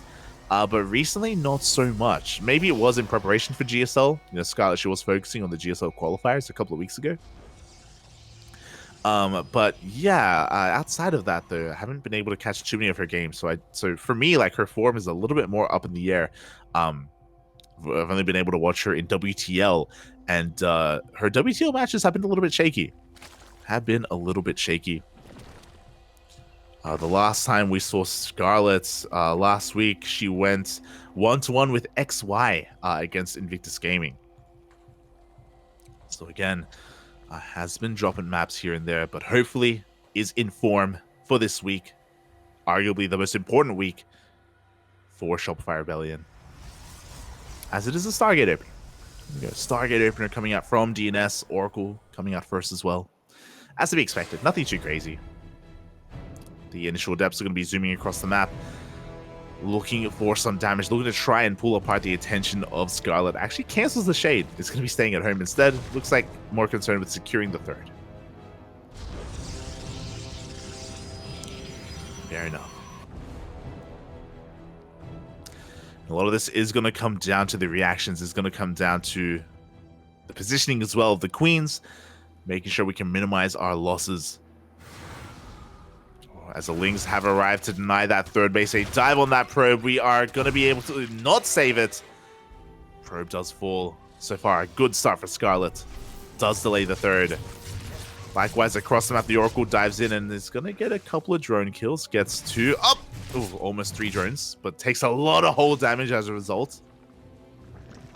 but recently not so much. Maybe it was in preparation for GSL. You know, Scarlett, she was focusing on the GSL qualifiers a couple of weeks ago. But yeah, outside of that though, I haven't been able to catch too many of her games. So for me, like, her form is a little bit more up in the air. I've only been able to watch her in WTL, and her WTL matches have been a little bit shaky. The last time we saw Scarlett last week, she went 1-1 with XY against Invictus Gaming. So again, has been dropping maps here and there, but hopefully is in form for this week. Arguably the most important week for Shopify Rebellion, as it is a Stargate opener. Stargate opener coming out from DNS, Oracle coming out first as well. As to be expected, nothing too crazy. The initial depths are going to be zooming across the map, looking for some damage, looking to try and pull apart the attention of Scarlett. Actually cancels the shade. It's going to be staying at home instead. Looks like more concerned with securing the third. Fair enough. A lot of this is going to come down to the reactions. It's going to come down to the positioning as well of the queens, making sure we can minimize our losses. As the Lings have arrived to deny that third base, a dive on that probe. We are going to be able to not save it. Probe does fall. So far, a good start for Scarlett. Does delay the third. Likewise, across the map, the Oracle dives in and is going to get a couple of drone kills. Gets two up. Ooh, almost 3 drones, but takes a lot of hull damage as a result.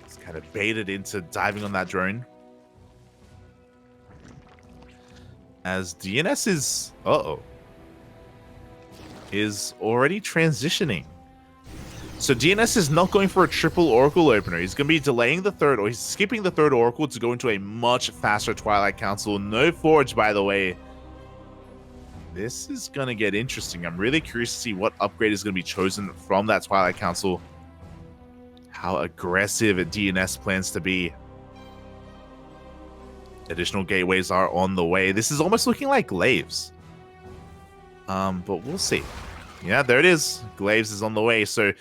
It's kind of baited into diving on that drone. As DNS is already transitioning. So DNS is not going for a triple Oracle opener. He's going to be delaying the third, or he's skipping the third Oracle to go into a much faster Twilight Council. No Forge, by the way. This is going to get interesting. I'm really curious to see what upgrade is going to be chosen from that Twilight Council. How aggressive DNS plans to be. Additional gateways are on the way. This is almost looking like Glaives. But we'll see. Yeah, there it is. Glaives is on the way. So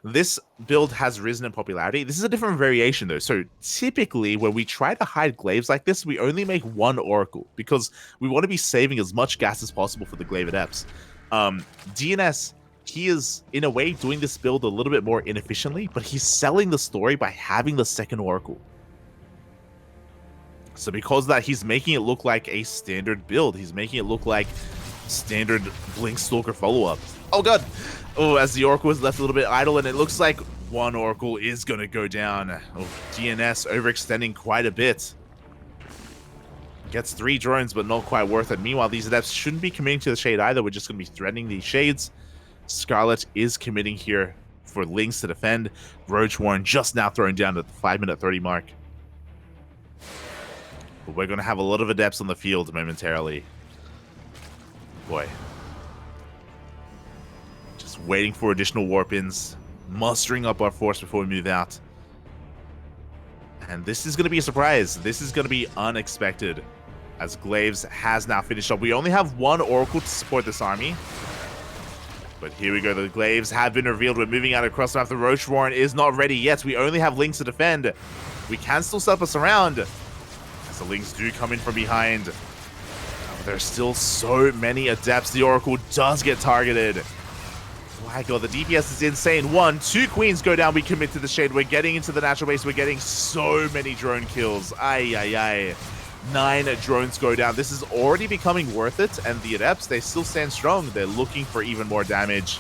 this build has risen in popularity. This is a different variation though. So typically when we try to hide Glaives like this, we only make 1 Oracle because we want to be saving as much gas as possible for the Glaive Adepts. DNS, he is in a way doing this build a little bit more inefficiently, but he's selling the story by having the second Oracle. So because of that, he's making it look like a standard build. He's making it look like standard Blink Stalker follow-up. Oh god! Oh, as the Oracle is left a little bit idle, and it looks like 1 Oracle is going to go down. Oh, DNS overextending quite a bit. Gets 3 drones, but not quite worth it. Meanwhile, these Adepts shouldn't be committing to the shade either. We're just going to be threatening these shades. Scarlett is committing here for Lings to defend. Roach Warren just now thrown down at the 5-minute 30 mark. But we're going to have a lot of Adepts on the field momentarily. Boy. Just waiting for additional warp-ins. Mustering up our force before we move out. And this is going to be a surprise. This is going to be unexpected. As Glaives has now finished up. We only have 1 Oracle to support this army. But here we go. The Glaives have been revealed. We're moving out across the map. The Roach Warren is not ready yet. We only have Lings to defend. We can still stop us around. As the Lings do come in from behind. There's still so many Adepts. The Oracle does get targeted. My god, the DPS is insane. 1, 2 Queens go down. We commit to the shade. We're getting into the natural base. We're getting so many drone kills. Ay. 9 drones go down. This is already becoming worth it. And the Adepts, they still stand strong. They're looking for even more damage.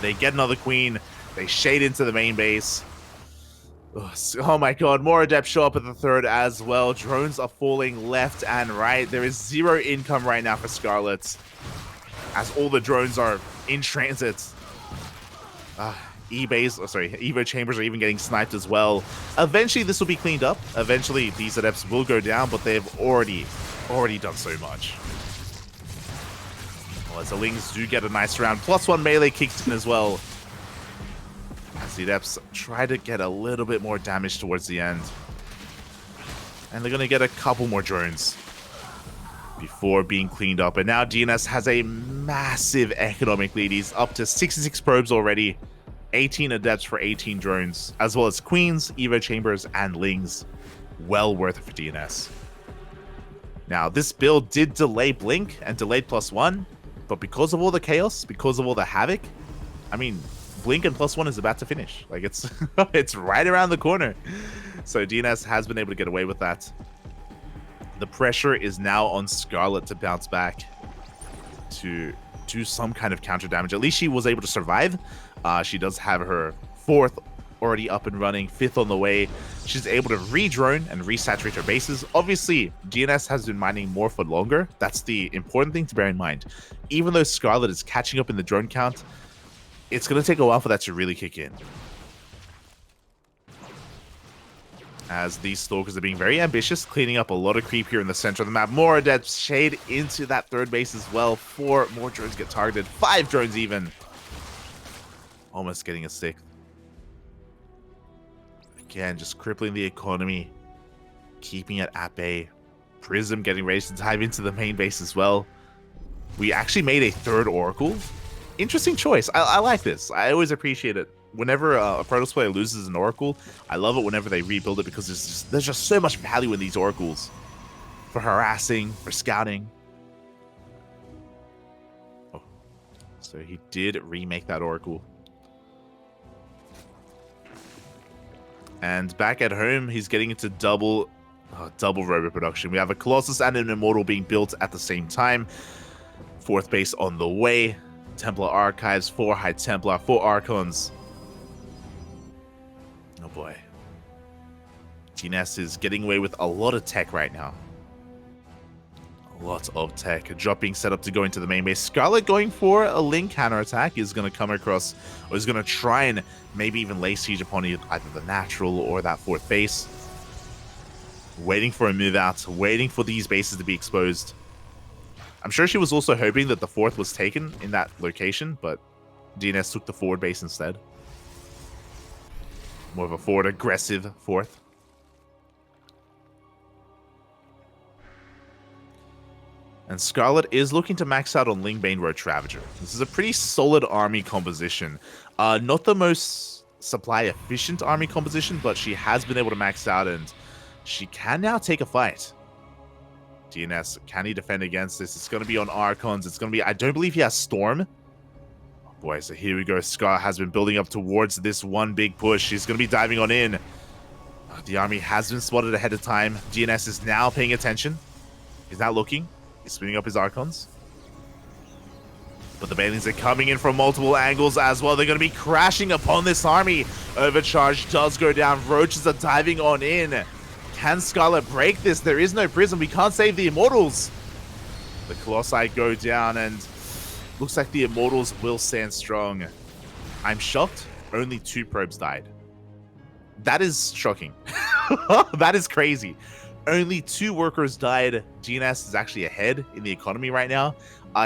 They get another Queen. They shade into the main base. Oh my god, more adepts show up at the third as well. Drones are falling left and right. There is 0 income right now for Scarlett, as all the drones are in transit. Evo chambers are even getting sniped as well. Eventually this will be cleaned up. Eventually these adepts will go down, but they've already done so much. Well, as the Lings do get a nice round. +1 melee kicks in as well, as the adepts try to get a little bit more damage towards the end. And they're going to get a couple more drones before being cleaned up. And now DNS has a massive economic lead. He's up to 66 probes already. 18 adepts for 18 drones, as well as queens, evo chambers, and lings. Well worth it for DNS. Now, this build did delay blink and delayed +1, but because of all the chaos, because of all the havoc, I mean, blink and +1 is about to finish. Like, it's it's right around the corner. So DNS has been able to get away with that. The pressure is now on Scarlett to bounce back, to do some kind of counter damage. At least she was able to survive. She does have her 4th already up and running, 5th on the way. She's able to re-drone and resaturate her bases. Obviously, DNS has been mining more for longer. That's the important thing to bear in mind. Even though Scarlett is catching up in the drone count, it's going to take a while for that to really kick in, as these Stalkers are being very ambitious, cleaning up a lot of creep here in the center of the map. More adepts shade into that third base as well. 4 more drones get targeted. 5 drones even. Almost getting a 6th. Again, just crippling the economy, keeping it at bay. Prism getting ready to dive into the main base as well. We actually made a 3rd Oracle. Interesting choice. I like this. I always appreciate it. Whenever a Protoss player loses an Oracle, I love it whenever they rebuild it, because there's just so much value in these Oracles. For harassing, for scouting. Oh, so he did remake that Oracle. And back at home, he's getting into double robo production. We have a Colossus and an Immortal being built at the same time. 4th base on the way. Templar Archives, 4 High Templar, 4 Archons. Oh boy. DNS is getting away with a lot of tech right now. A lot of tech. A drop being set up to go into the main base. Scarlett going for a Link counterattack is going to come across, or is going to try and maybe even lay siege upon either the natural or that 4th base. Waiting for a move out, waiting for these bases to be exposed. I'm sure she was also hoping that the 4th was taken in that location, but DNS took the forward base instead. More of a forward aggressive 4th. And Scarlett is looking to max out on Lingbane Roach Ravager. This is a pretty solid army composition. Not the most supply efficient army composition, but she has been able to max out, and she can now take a fight. DNS, can he defend against this? It's going to be on Archons. It's going to be, I don't believe he has Storm. Oh boy, so here we go. Scar has been building up towards this one big push. He's going to be diving on in. The army has been spotted ahead of time. DNS is now paying attention. He's now looking. He's spinning up his Archons. But the Banelings are coming in from multiple angles as well. They're going to be crashing upon this army. Overcharge does go down. Roaches are diving on in. Can Scarlett break this? There is no Prism. We can't save the Immortals. The Colossi go down, and looks like the Immortals will stand strong. I'm shocked. Only 2 probes died. That is shocking. That is crazy. Only 2 workers died. DNS is actually ahead in the economy right now.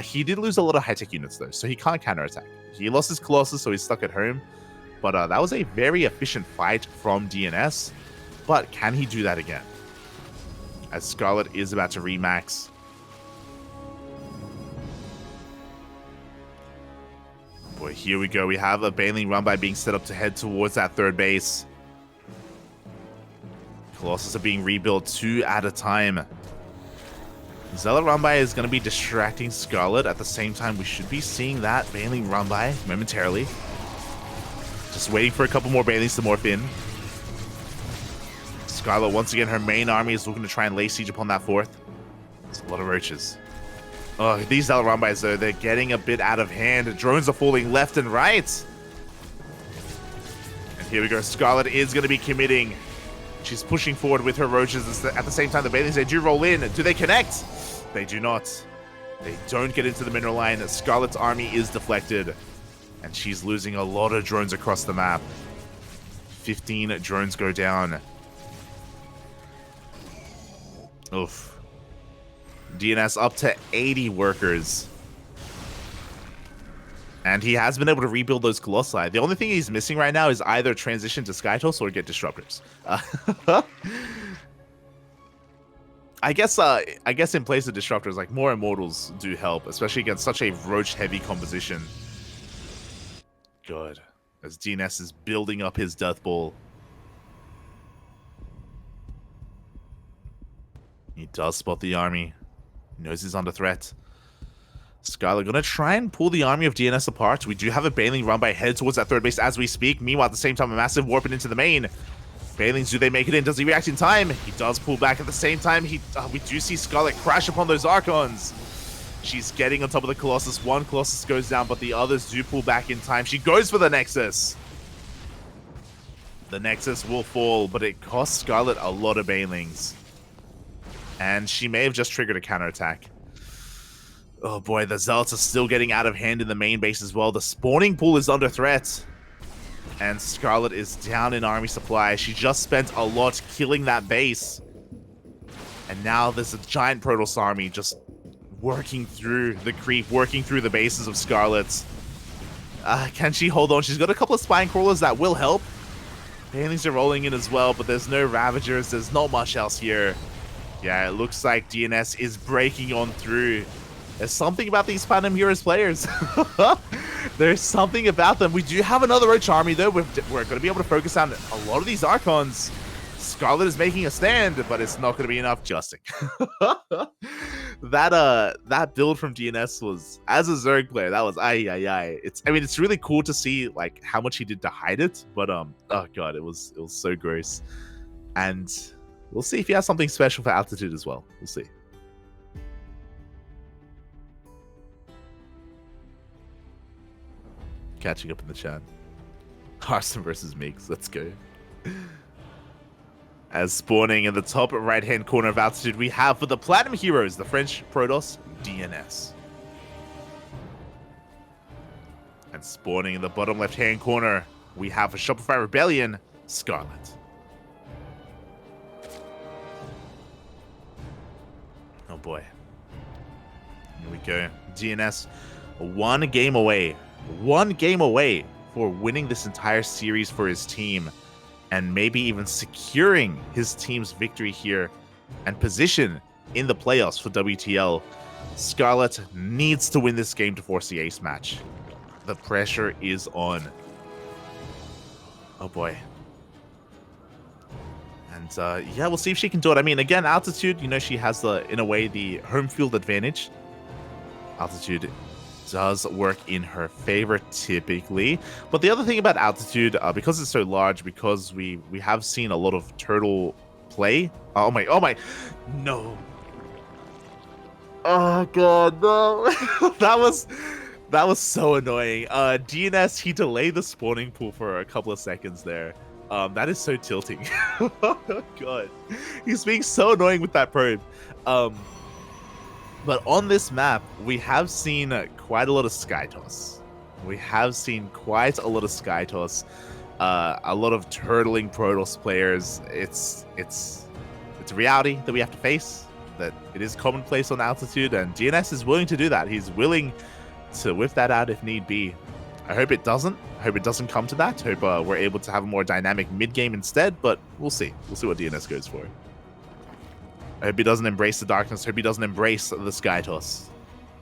He did lose a lot of high-tech units, though, so he can't counterattack. He lost his Colossus, so he's stuck at home. But that was a very efficient fight from DNS. But can he do that again? As Scarlett is about to remax. Boy, here we go. We have a Baneling run-by being set up to head towards that 3rd base. Colossus are being rebuilt 2 at a time. Zealot run-by is going to be distracting Scarlett. At the same time, we should be seeing that Baneling run-by momentarily. Just waiting for a couple more Banelings to morph in. Scarlett, once again, her main army is looking to try and lay siege upon that 4th. It's a lot of roaches. Oh, these Zealot run-bys, though, they're getting a bit out of hand. Drones are falling left and right. Here we go. Scarlett is going to be committing. She's pushing forward with her roaches. At the same time, the Banelings, they do roll in. Do they connect? They do not. They don't get into the mineral line. Scarlett's army is deflected. And she's losing a lot of drones across the map. 15 drones go down. Oof. DNS up to 80 workers. And he has been able to rebuild those Colossi. The only thing he's missing right now is either transition to Skytoss or get Disruptors. I guess in place of Disruptors, like, more Immortals do help, especially against such a Roach-heavy composition. Good. As DNS is building up his Death Ball. He does spot the army. He knows he's under threat. Scarlett gonna try and pull the army of DNS apart. We do have a Baneling run by head towards that third base as we speak. Meanwhile, at the same time, a massive warping into the main. Banelings, do they make it in? Does he react in time? He does pull back at the same time. We do see Scarlett crash upon those Archons. She's getting on top of the Colossus. One Colossus goes down, but the others do pull back in time. She goes for the Nexus. The Nexus will fall, but it costs Scarlett a lot of Banelings. And she may have just triggered a counterattack. Oh boy, the Zealots are still getting out of hand in the main base as well. The spawning pool is under threat. And Scarlett is down in army supply. She just spent a lot killing that base. And now there's a giant Protoss army just working through the creep, working through the bases of Scarlett's. Can she hold on? She's got a couple of Spine Crawlers that will help. Banelings are rolling in as well, but there's no Ravagers. There's not much else here. Yeah, it looks like DNS is breaking on through. There's something about these Platinum Heroes players. There's something about them. We do have another Roach army, though. We're going to be able to focus on a lot of these Archons. Scarlett is making a stand, but it's not going to be enough. Justing. That build from DNS was, as a Zerg player, that was ay. It's really cool to see like how much he did to hide it, but oh god, it was so gross. And we'll see if he has something special for Altitude as well. We'll see. Catching up in the chat. Hearthstone versus Migs. Let's go. As spawning in the top right-hand corner of Altitude, we have for the Platinum Heroes, the French Protoss, DNS. And spawning in the bottom left-hand corner, we have for Shopify Rebellion, Scarlett. Oh boy. Here we go. DNS, one game away for winning this entire series for his team, and maybe even securing his team's victory here and position in the playoffs for WTL. Scarlett needs to win this game to force the ace match. The pressure is on. Oh boy. And yeah, we'll see if she can do it. I mean, again, Altitude, you know, she has in a way, the home field advantage. Altitude does work in her favor typically, but the other thing about Altitude, because it's so large, because we have seen a lot of turtle play. Oh my, no. Oh god, no. that was so annoying. DNS, he delayed the spawning pool for a couple of seconds there. That is so tilting. Oh god, he's being so annoying with that probe. But on this map, we have seen quite a lot of Skytoss. We have seen quite a lot of Skytoss. A lot of turtling Protoss players. It's a reality that we have to face. That it is commonplace on Altitude, and DNS is willing to do that. He's willing to whip that out if need be. I hope it doesn't. I hope it doesn't come to that. I hope we're able to have a more dynamic mid-game instead, but we'll see. We'll see what DNS goes for. I hope he doesn't embrace the darkness. I hope he doesn't embrace the Skytoss.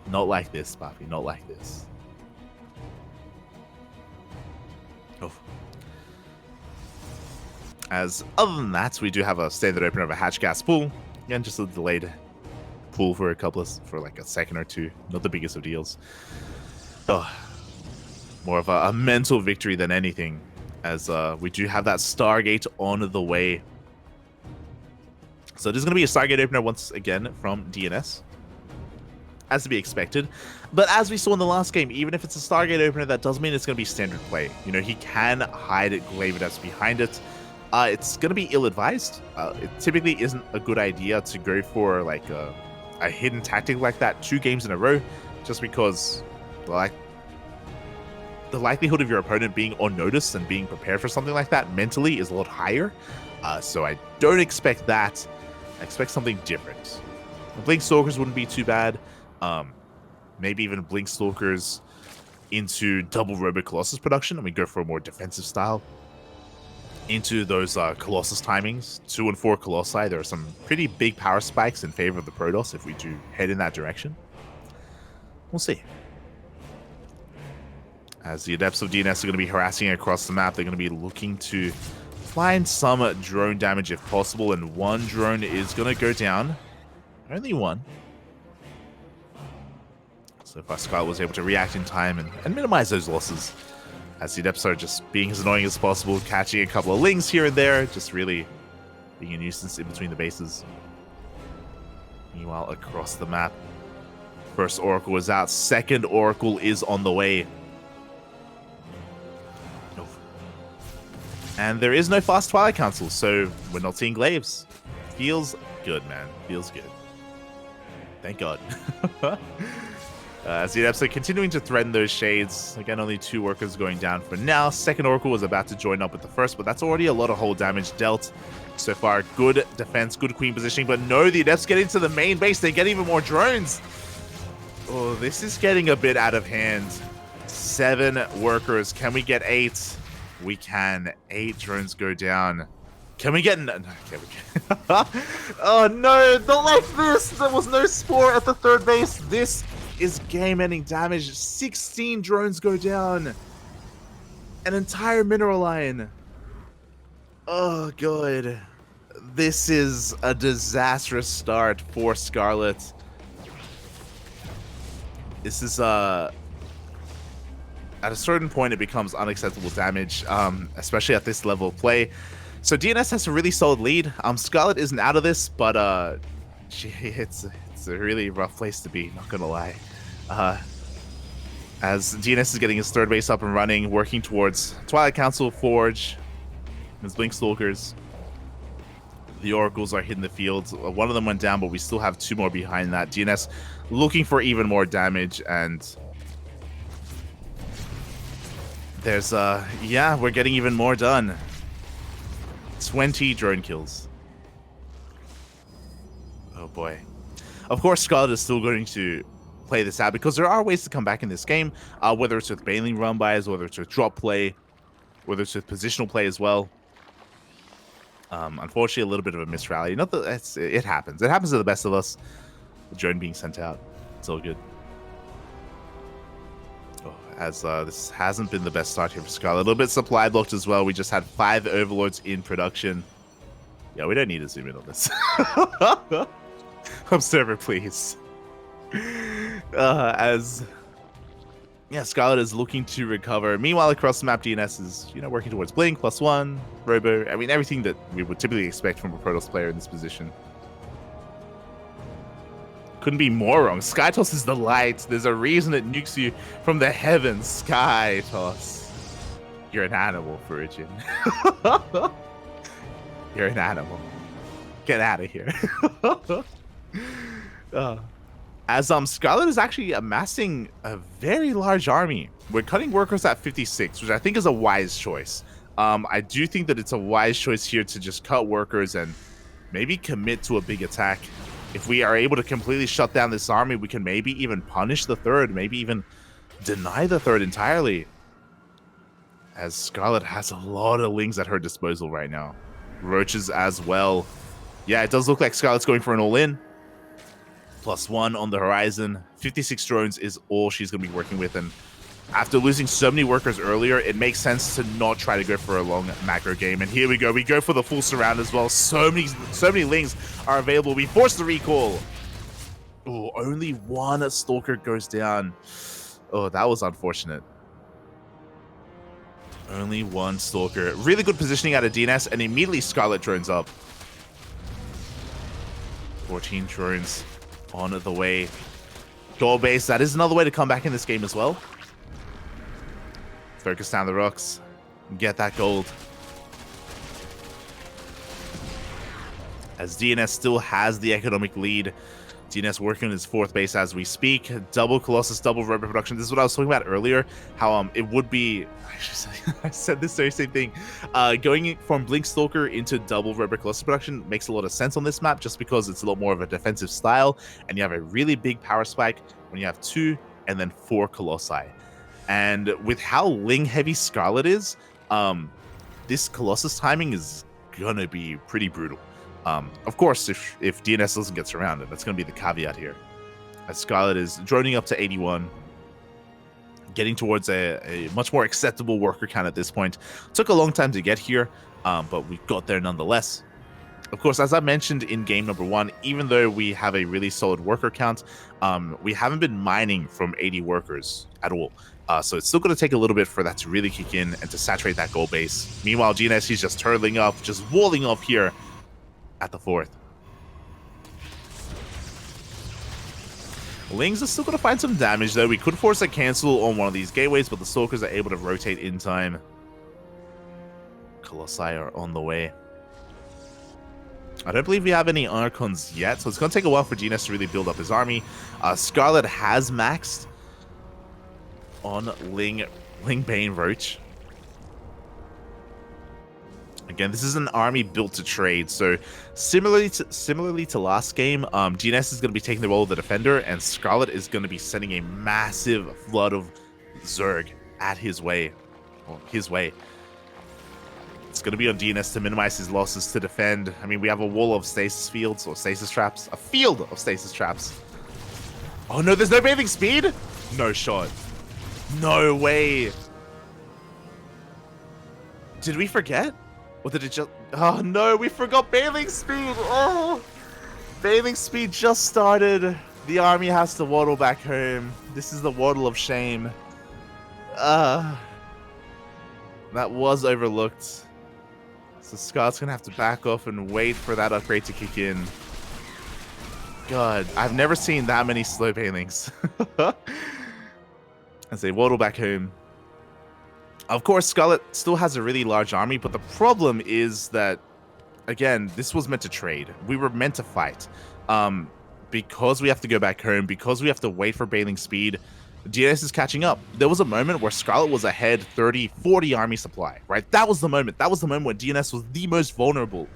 Not like this, Papi. Not like this. Oh. As other than that, we do have a standard opener of a hatch gas pool. Again, just a delayed pool for like a second or two. Not the biggest of deals. Oh. More of a mental victory than anything. As we do have that Stargate on the way. So there's going to be a Stargate opener once again from DNS. as to be expected. But as we saw in the last game, even if it's a Stargate opener, that doesn't mean it's going to be standard play. You know, he can hide Glavenus behind it. It's going to be ill-advised. It typically isn't a good idea to go for like a hidden tactic like that 2 games in a row, just because like the likelihood of your opponent being on notice and being prepared for something like that mentally is a lot higher. So I don't expect that. I expect something different. Blink Stalkers wouldn't be too bad. Maybe even Blink Stalkers into double Robo Colossus production, and we go for a more defensive style into those Colossus timings. 2 and 4 Colossi. There are some pretty big power spikes in favor of the Protoss if we do head in that direction. We'll see. As the Adepts of DNS are going to be harassing across the map, they're going to be looking to find some drone damage if possible, and 1 drone is going to go down. Only 1. So far, Scarlett was able to react in time and minimize those losses, as the Adepts are just being as annoying as possible, catching a couple of lings here and there, just really being a nuisance in between the bases. Meanwhile, across the map, first Oracle is out, second Oracle is on the way. And there is no fast Twilight Council, so we're not seeing Glaives. Feels good, man. Feels good. Thank God. As the Adepts are continuing to threaten those shades. Again, only 2 workers going down for now. Second Oracle was about to join up with the first, but that's already a lot of hull damage dealt. So far, good defense, good queen positioning, but no, the Adepts get into the main base. They get even more drones. Oh, this is getting a bit out of hand. 7 workers. Can we get 8? We can. 8 drones go down. Can we get... No, okay, we can. Oh, no, not like this. There was no Spore at the third base. This is game-ending damage. 16 drones go down. An entire mineral line. Oh, God. This is a disastrous start for Scarlett. This is, at a certain point, it becomes unacceptable damage, especially at this level of play. So DNS has a really solid lead. Scarlett isn't out of this, but it's a really rough place to be, not gonna lie. As DNS is getting his third base up and running, working towards Twilight Council, Forge, his Blink Stalkers. The Oracles are hitting the field. One of them went down, but we still have 2 more behind that. DNS looking for even more damage, and there's yeah, we're getting even more done. 20 drone kills. Oh boy. Of course, Scarlett is still going to play this out because there are ways to come back in this game, whether it's with bailing run-bys, whether it's with drop play, whether it's with positional play as well. Unfortunately, a little bit of a misrally. Not that it happens. It happens to the best of us. The drone being sent out. It's all good. As this hasn't been the best start here for Scarlett. A little bit supply blocked as well. We just had 5 Overlords in production. Yeah, we don't need to zoom in on this. Observer, please. As yeah, Scarlett is looking to recover. Meanwhile, across the map, DNS is working towards Blink, +1, Robo. I mean, everything that we would typically expect from a Protoss player in this position. Couldn't be more wrong. Skytoss is the light. There's a reason it nukes you from the heavens. Skytoss. You're an animal, Virgin. You're an animal. Get out of here. As Scarlett is actually amassing a very large army. We're cutting workers at 56, which I think is a wise choice. I do think that it's a wise choice here to just cut workers and maybe commit to a big attack. If we are able to completely shut down this army, we can maybe even punish the third, maybe even deny the third entirely. As Scarlett has a lot of lings at her disposal right now. Roaches as well. Yeah, it does look like Scarlett's going for an all-in. +1 on the horizon. 56 drones is all she's going to be working with, and after losing so many workers earlier, it makes sense to not try to go for a long macro game. And here we go. We go for the full surround as well. So many lings are available. We force the recall. Oh, only 1 Stalker goes down. Oh, that was unfortunate. Only 1 Stalker. Really good positioning out of DNS, and immediately Scarlett drones up. 14 drones on the way. Gold base, that is another way to come back in this game as well. Focus down the rocks. Get that gold. As DNS still has the economic lead. DNS working on his 4th base as we speak. Double Colossus, double Robo production. This is what I was talking about earlier. How it would be. I said this very same thing. Going from Blink Stalker into double Robo Colossus production makes a lot of sense on this map, just because it's a lot more of a defensive style, and you have a really big power spike when you have 2 and then 4 Colossi. And with how Ling heavy Scarlett is, this Colossus timing is gonna be pretty brutal. Of course, if DNS doesn't get surrounded, that's going to be the caveat here. As Scarlett is droning up to 81, getting towards a much more acceptable worker count at this point. Took a long time to get here, but we got there nonetheless. Of course, as I mentioned in game number 1, even though we have a really solid worker count, we haven't been mining from 80 workers at all. So it's still going to take a little bit for that to really kick in and to saturate that gold base. Meanwhile, DNS, he's just turtling up, just walling off here at the 4th. Lings are still going to find some damage, though. We could force a cancel on one of these gateways, but the Stalkers are able to rotate in time. Colossi are on the way. I don't believe we have any Archons yet, so it's going to take a while for DNS to really build up his army. Scarlett has maxed on Ling Bane Roach. Again, this is an army built to trade, so similarly to last game, DNS is going to be taking the role of the defender, and Scarlett is going to be sending a massive flood of Zerg at his way. It's going to be on DNS to minimize his losses to defend. I mean, we have a wall of stasis fields, or stasis traps. A field of stasis traps. Oh no, there's no bathing speed? No shot. No way. Did we forget? Or did it just... Oh no, we forgot bathing speed! Oh! Bathing speed just started. The army has to waddle back home. This is the waddle of shame. That was overlooked. So Scott's gonna have to back off and wait for that upgrade to kick in. God, I've never seen that many slow bailings. As they waddle back home. Of course, Scarlett still has a really large army, but the problem is that, again, this was meant to trade. We were meant to fight. Because we have to go back home, because we have to wait for bailing speed, DNS is catching up. There was a moment where Scarlett was ahead 30, 40 army supply, right? That was the moment. That was the moment when DNS was the most vulnerable.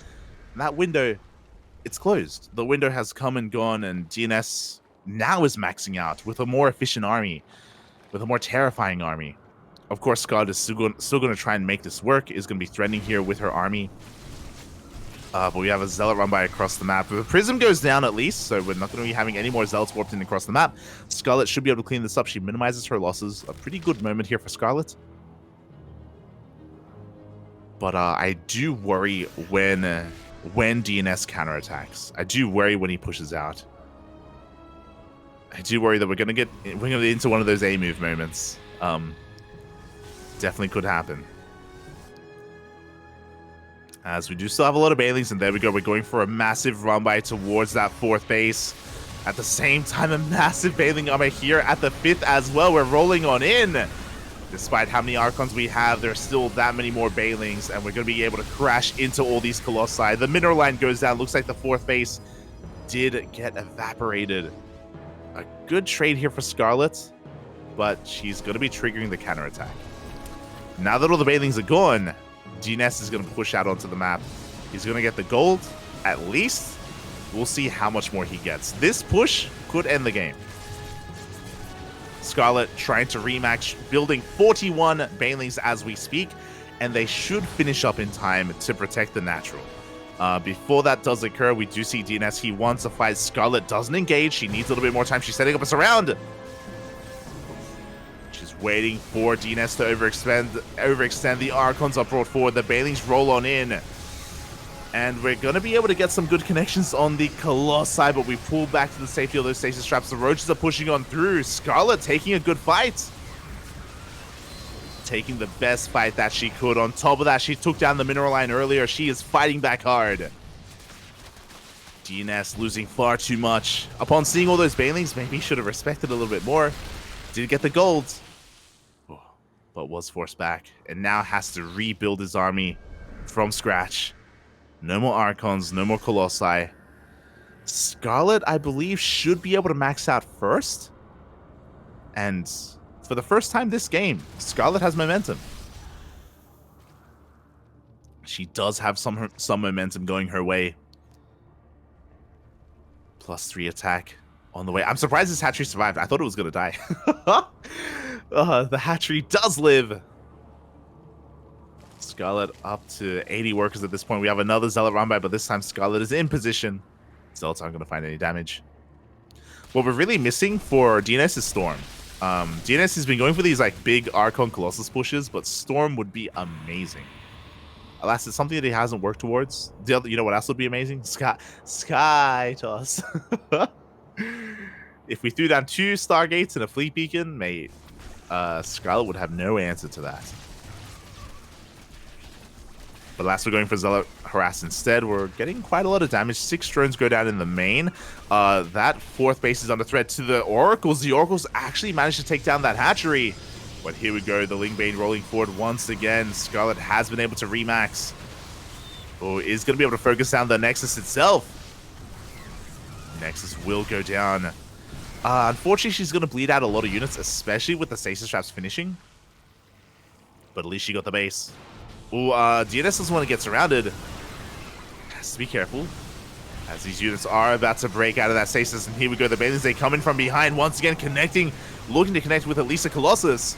And that window, it's closed. The window has come and gone, and DNS now is maxing out with a more efficient army, with a more terrifying army. Of course, Scarlett is still going to try and make this work, is going to be threatening here with her army. But we have a Zealot run by across the map. The Prism goes down at least, so we're not going to be having any more Zealots warped in across the map. Scarlett should be able to clean this up. She minimizes her losses. A pretty good moment here for Scarlett. But I do worry when DNS counterattacks. I do worry when he pushes out. I do worry that we're going to get into one of those A-move moments. Definitely could happen. As we do still have a lot of bailings, and there we go. We're going for a massive run by towards that 4th base. At the same time, a massive bailing armor here at the 5th as well. We're rolling on in. Despite how many Archons we have, there's still that many more bailings, and we're going to be able to crash into all these Colossi. The mineral line goes down. Looks like the 4th base did get evaporated. A good trade here for Scarlett, but she's going to be triggering the counterattack. Now that all the bailings are gone, DNS is going to push out onto the map. He's going to get the gold, at least. We'll see how much more he gets. This push could end the game. Scarlett trying to rematch, building 41 bailings as we speak, and they should finish up in time to protect the natural. Before that does occur, we do see DNS. He wants to fight. Scarlett doesn't engage. She needs a little bit more time. She's setting up a surround. Waiting for DNS to overextend. The Archons are brought forward. The bailings roll on in. And we're going to be able to get some good connections on the Colossi, but we pull back to the safety of those stasis traps. The Roaches are pushing on through. Scarlett taking a good fight. Taking the best fight that she could. On top of that, she took down the mineral line earlier. She is fighting back hard. DNS losing far too much. Upon seeing all those banelings, maybe he should have respected a little bit more. Did get the gold, but was forced back, and now has to rebuild his army from scratch. No more Archons, no more Colossi. Scarlett, I believe, should be able to max out first. And for the first time this game, Scarlett has momentum. She does have some momentum going her way. +3 attack on the way. I'm surprised this hatchery survived. I thought it was going to die. The hatchery does live. Scarlett up to 80 workers at this point. We have another Zealot run by, but this time Scarlett is in position. Zealots aren't going to find any damage. What we're really missing for DNS is Storm. DNS has been going for these like big Archon Colossus pushes, but Storm would be amazing. Alas, it's something that he hasn't worked towards. You know what else would be amazing? Sky Toss. If we threw down 2 Stargates and a Fleet Beacon, mate, Scarlett would have no answer to that. But last we're going for Zealot Harass instead. We're getting quite a lot of damage. 6 drones go down in the main. That 4th base is under threat to the Oracles. The Oracles actually managed to take down that hatchery. But here we go, the Lingbane rolling forward once again. Scarlett has been able to remax. Oh, is going to be able to focus down the Nexus itself. Nexus will go down. Unfortunately, she's going to bleed out a lot of units, especially with the stasis traps finishing. But at least she got the base. Oh, DNS is one that gets surrounded. Has to be careful, as these units are about to break out of that stasis. And here we go, the Banelings, they come in from behind once again, looking to connect with at least a Colossus.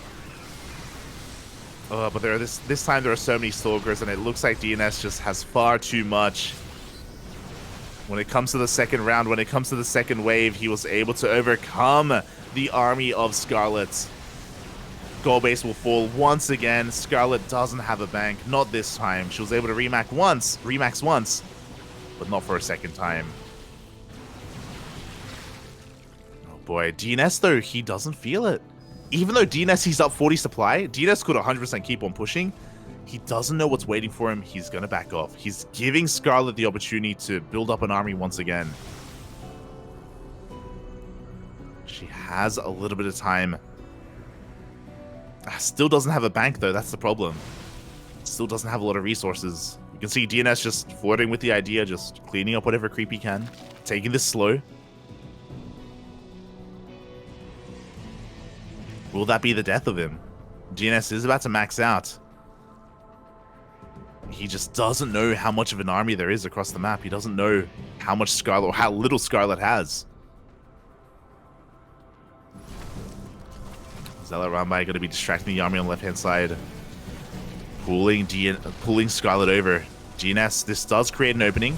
But this time there are so many Stalkers, and it looks like DNS just has far too much. When it comes to the second round, when it comes to the second wave, he was able to overcome the army of Scarlett. Gold base will fall once again. Scarlett doesn't have a bank, not this time. She was able to remax once, but not for a second time. Oh boy, DNS though, he doesn't feel it. Even though DNS, he's up 40 supply, DNS could 100% keep on pushing. He doesn't know what's waiting for him. He's going to back off. He's giving Scarlett the opportunity to build up an army once again. She has a little bit of time. Still doesn't have a bank though, that's the problem. Still doesn't have a lot of resources. You can see DNS just flirting with the idea, just cleaning up whatever creep he can. Taking this slow. Will that be the death of him? DNS is about to max out. He just doesn't know how much of an army there is across the map. He doesn't know how much Scarlett, or how little Scarlett has. Zealot Rambai going to be distracting the army on the left-hand side. Pulling Scarlett over. DNS, this does create an opening.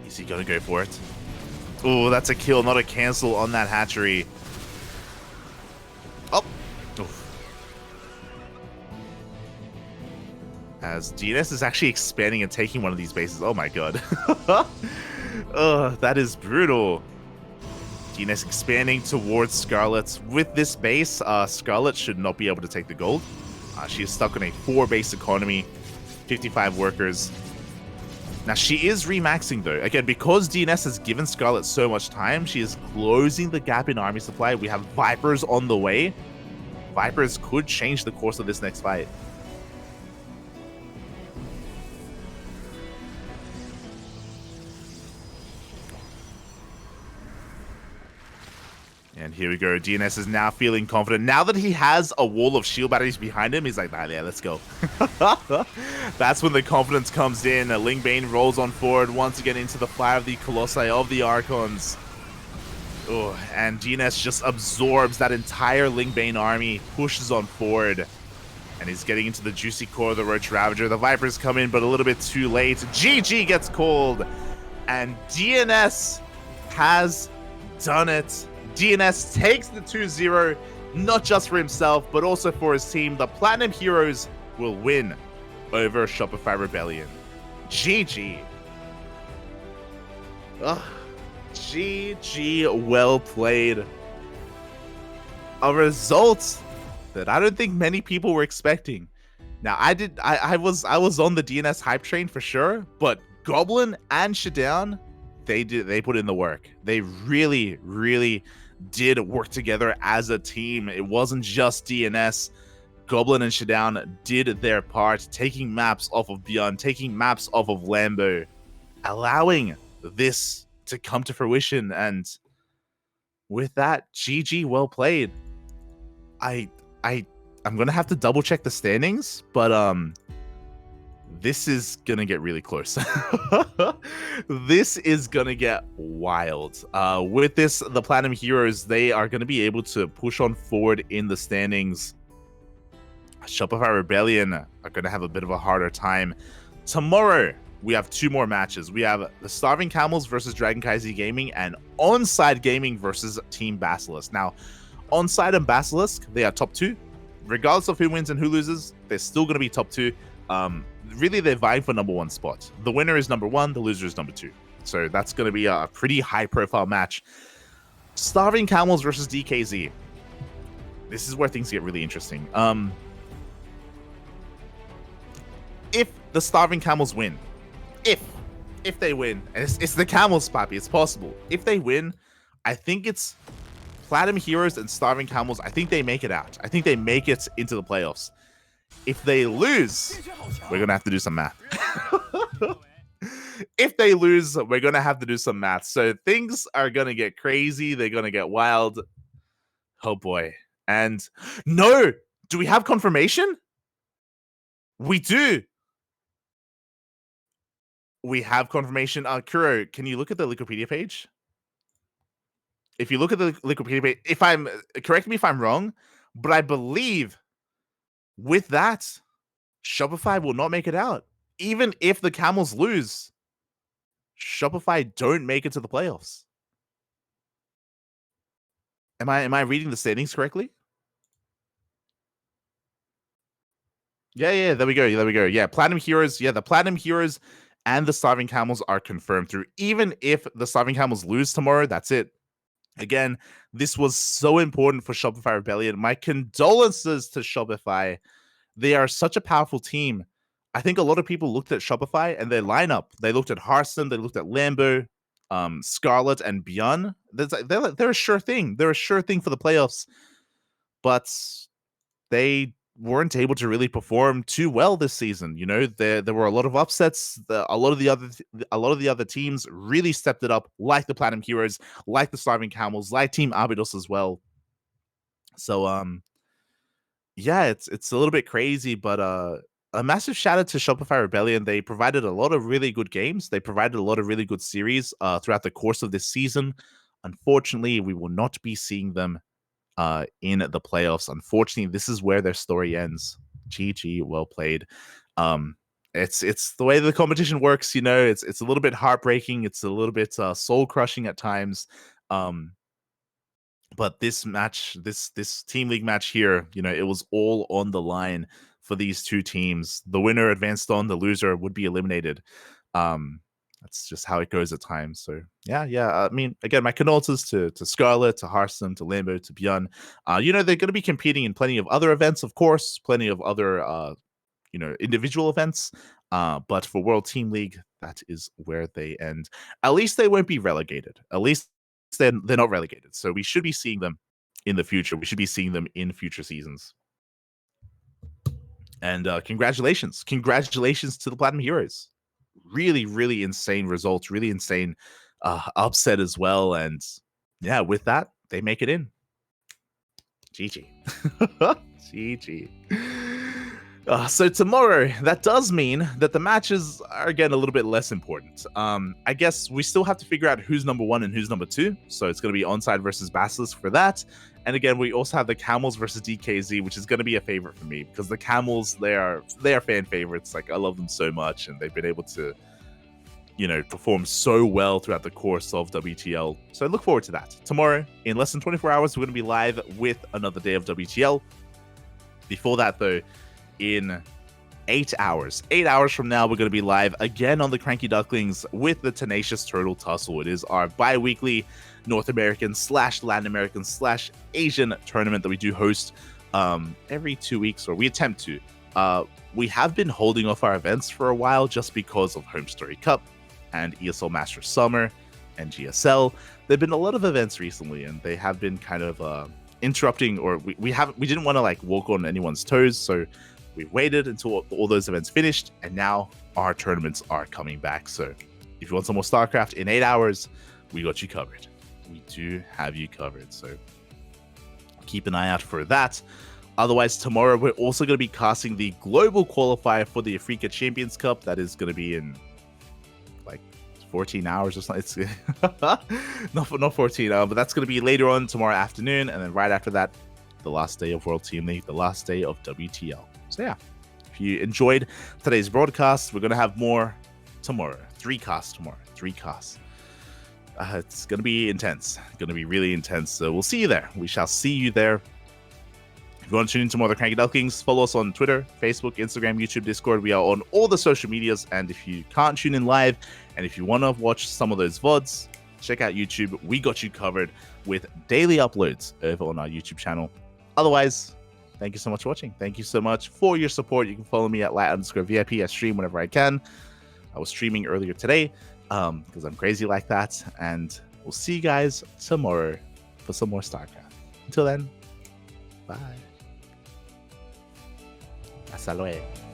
Is he going to go for it? Oh, that's a kill, not a cancel on that hatchery. Oh. Oof. As DNS is actually expanding and taking one of these bases. Oh my god. Oh, that is brutal. DNS expanding towards Scarlett. With this base, Scarlett should not be able to take the gold. She is stuck on a 4-base economy, 55 workers. Now, she is remaxing, though. Again, because DNS has given Scarlett so much time, she is closing the gap in army supply. We have Vipers on the way. Vipers could change the course of this next fight. And here we go. DNS is now feeling confident. Now that he has a wall of shield batteries behind him, he's like, nah, yeah, let's go. That's when the confidence comes in. Lingbane rolls on forward once again into the fire of the Colossi of the Archons. Oh, and DNS just absorbs that entire Lingbane army, pushes on forward, and he's getting into the juicy core of the Roach Ravager. The Vipers come in, but a little bit too late. GG gets called, and DNS has done it. DNS takes the 2-0, not just for himself, but also for his team. The Platinum Heroes will win over Shopify Rebellion. GG. Ugh. GG, well played. A result that I don't think many people were expecting. Now, I was on the DNS hype train for sure, but Goblin and ShaDoWn, they put in the work. They really, really did work together as a team. It wasn't just DNS. Goblin and ShaDoWn did their part, taking maps off of ByuN, taking maps off of Lambo, allowing this to come to fruition. And with that, GG, well played. I'm gonna have to double check the standings, but this is gonna get really close. This is gonna get wild. With this, the Platinum Heroes, they are gonna be able to push on forward in the standings. Shopify Rebellion are gonna have a bit of a harder time. Tomorrow, we have 2 more matches. We have the Starving Camels versus DragonKy Gaming and Onside Gaming versus Team Basilisk. Now, Onside and Basilisk, they are top 2. Regardless of who wins and who loses, they're still going to be top 2. Really, they're vying for number 1 spot. The winner is number 1, the loser is number 2. So that's going to be a pretty high-profile match. Starving Camels versus DKZ. This is where things get really interesting. If the Starving Camels win, if they win, and it's the Camels, Papi, it's possible. If they win, I think it's Platinum Heroes and Starving Camels. I think they make it out. I think they make it into the playoffs. If they lose, we're gonna have to do some math. If they lose, we're gonna have to do some math. So things are gonna get crazy. They're gonna get wild. Oh boy. And no, do we have confirmation? We do. We have confirmation. Kuro, can you look at the Wikipedia page? If you look at the Wikipedia page, correct me if I'm wrong, but I believe with that, Shopify will not make it out. Even if the Camels lose, Shopify don't make it to the playoffs. Am I reading the standings correctly? Yeah, there we go. Yeah, Platinum Heroes. Yeah, the Platinum Heroes and the Starving Camels are confirmed through. Even if the Starving Camels lose tomorrow, that's it. Again, this was so important for Shopify Rebellion. My condolences to Shopify. They are such a powerful team. I think a lot of people looked at Shopify and their lineup. They looked at Hearthstone, they looked at Lambo, Scarlett, and ByuN. They're a sure thing. They're a sure thing for the playoffs. But they weren't able to really perform too well this season. You know, there were a lot of upsets. A lot of the other teams really stepped it up, like the Platinum Heroes, like the Starving Camels, like Team Abydos as well. So yeah, it's a little bit crazy, but a massive shout out to Shopify Rebellion. They provided a lot of really good games. They provided a lot of really good series throughout the course of this season. Unfortunately, we will not be seeing them in the playoffs. Unfortunately, this is where their story ends. GG, well played. It's the way the competition works, you know. It's a little bit heartbreaking. It's a little bit soul crushing at times. But this match, this team league match here, you know, it was all on the line for these two teams. The winner advanced on, the loser would be eliminated. That's just how it goes at times. So yeah. I mean, again, my condolences to Scarlett, to Hearthstone, to Lambo, to ByuN. You know, they're going to be competing in plenty of other events, of course, plenty of other you know, individual events. But for World Team League, that is where they end. At least they won't be relegated. At least they're not relegated. So we should be seeing them in the future. We should be seeing them in future seasons. And congratulations to the Platinum Heroes. Really, really insane results, really insane upset as well. And yeah, with that, they make it in. GG. GG. So tomorrow, that does mean that the matches are again a little bit less important. I guess we still have to figure out who's number 1 and who's number 2. So it's going to be Onside versus Basilisk for that. And again, we also have the Camels versus DKZ, which is going to be a favorite for me because the Camels, they are fan favorites. Like, I love them so much, and they've been able to, you know, perform so well throughout the course of WTL. So I look forward to that. Tomorrow, in less than 24 hours, we're going to be live with another day of WTL. Before that, though, in 8 hours from now, we're going to be live again on the CranKy Ducklings with the Tenacious Turtle Tussle. It is our bi-weekly North American / Latin American / Asian tournament that we do host every 2 weeks, or we attempt to. We have been holding off our events for a while just because of Home Story Cup. and ESL Master Summer and GSL. There've been a lot of events recently, and they have been kind of interrupting, or we didn't want to like walk on anyone's toes, so we waited until all those events finished, and now our tournaments are coming back. So if you want some more StarCraft in 8 hours, we got you covered. We do have you covered, so keep an eye out for that. Otherwise, tomorrow we're also going to be casting the global qualifier for the Africa Champions Cup. That is going to be in like 14 hours or something. It's not 14, but that's going to be later on tomorrow afternoon, and then right after that, the last day of World Team League, the last day of WTL. So yeah, if you enjoyed today's broadcast, we're going to have more tomorrow. 3 casts tomorrow. 3 casts. It's going to be intense. Going to be really intense. So we'll see you there. We shall see you there. If you want to tune into more of the CranKy Ducklings, follow us on Twitter, Facebook, Instagram, YouTube, Discord. We are on all the social medias. And if you can't tune in live, and if you want to watch some of those VODs, check out YouTube. We got you covered with daily uploads over on our YouTube channel. Otherwise, thank you so much for watching. Thank you so much for your support. You can follow me at @light_VIP. I stream whenever I can. I was streaming earlier today because I'm crazy like that. And we'll see you guys tomorrow for some more StarCraft. Until then, bye. Hasta luego.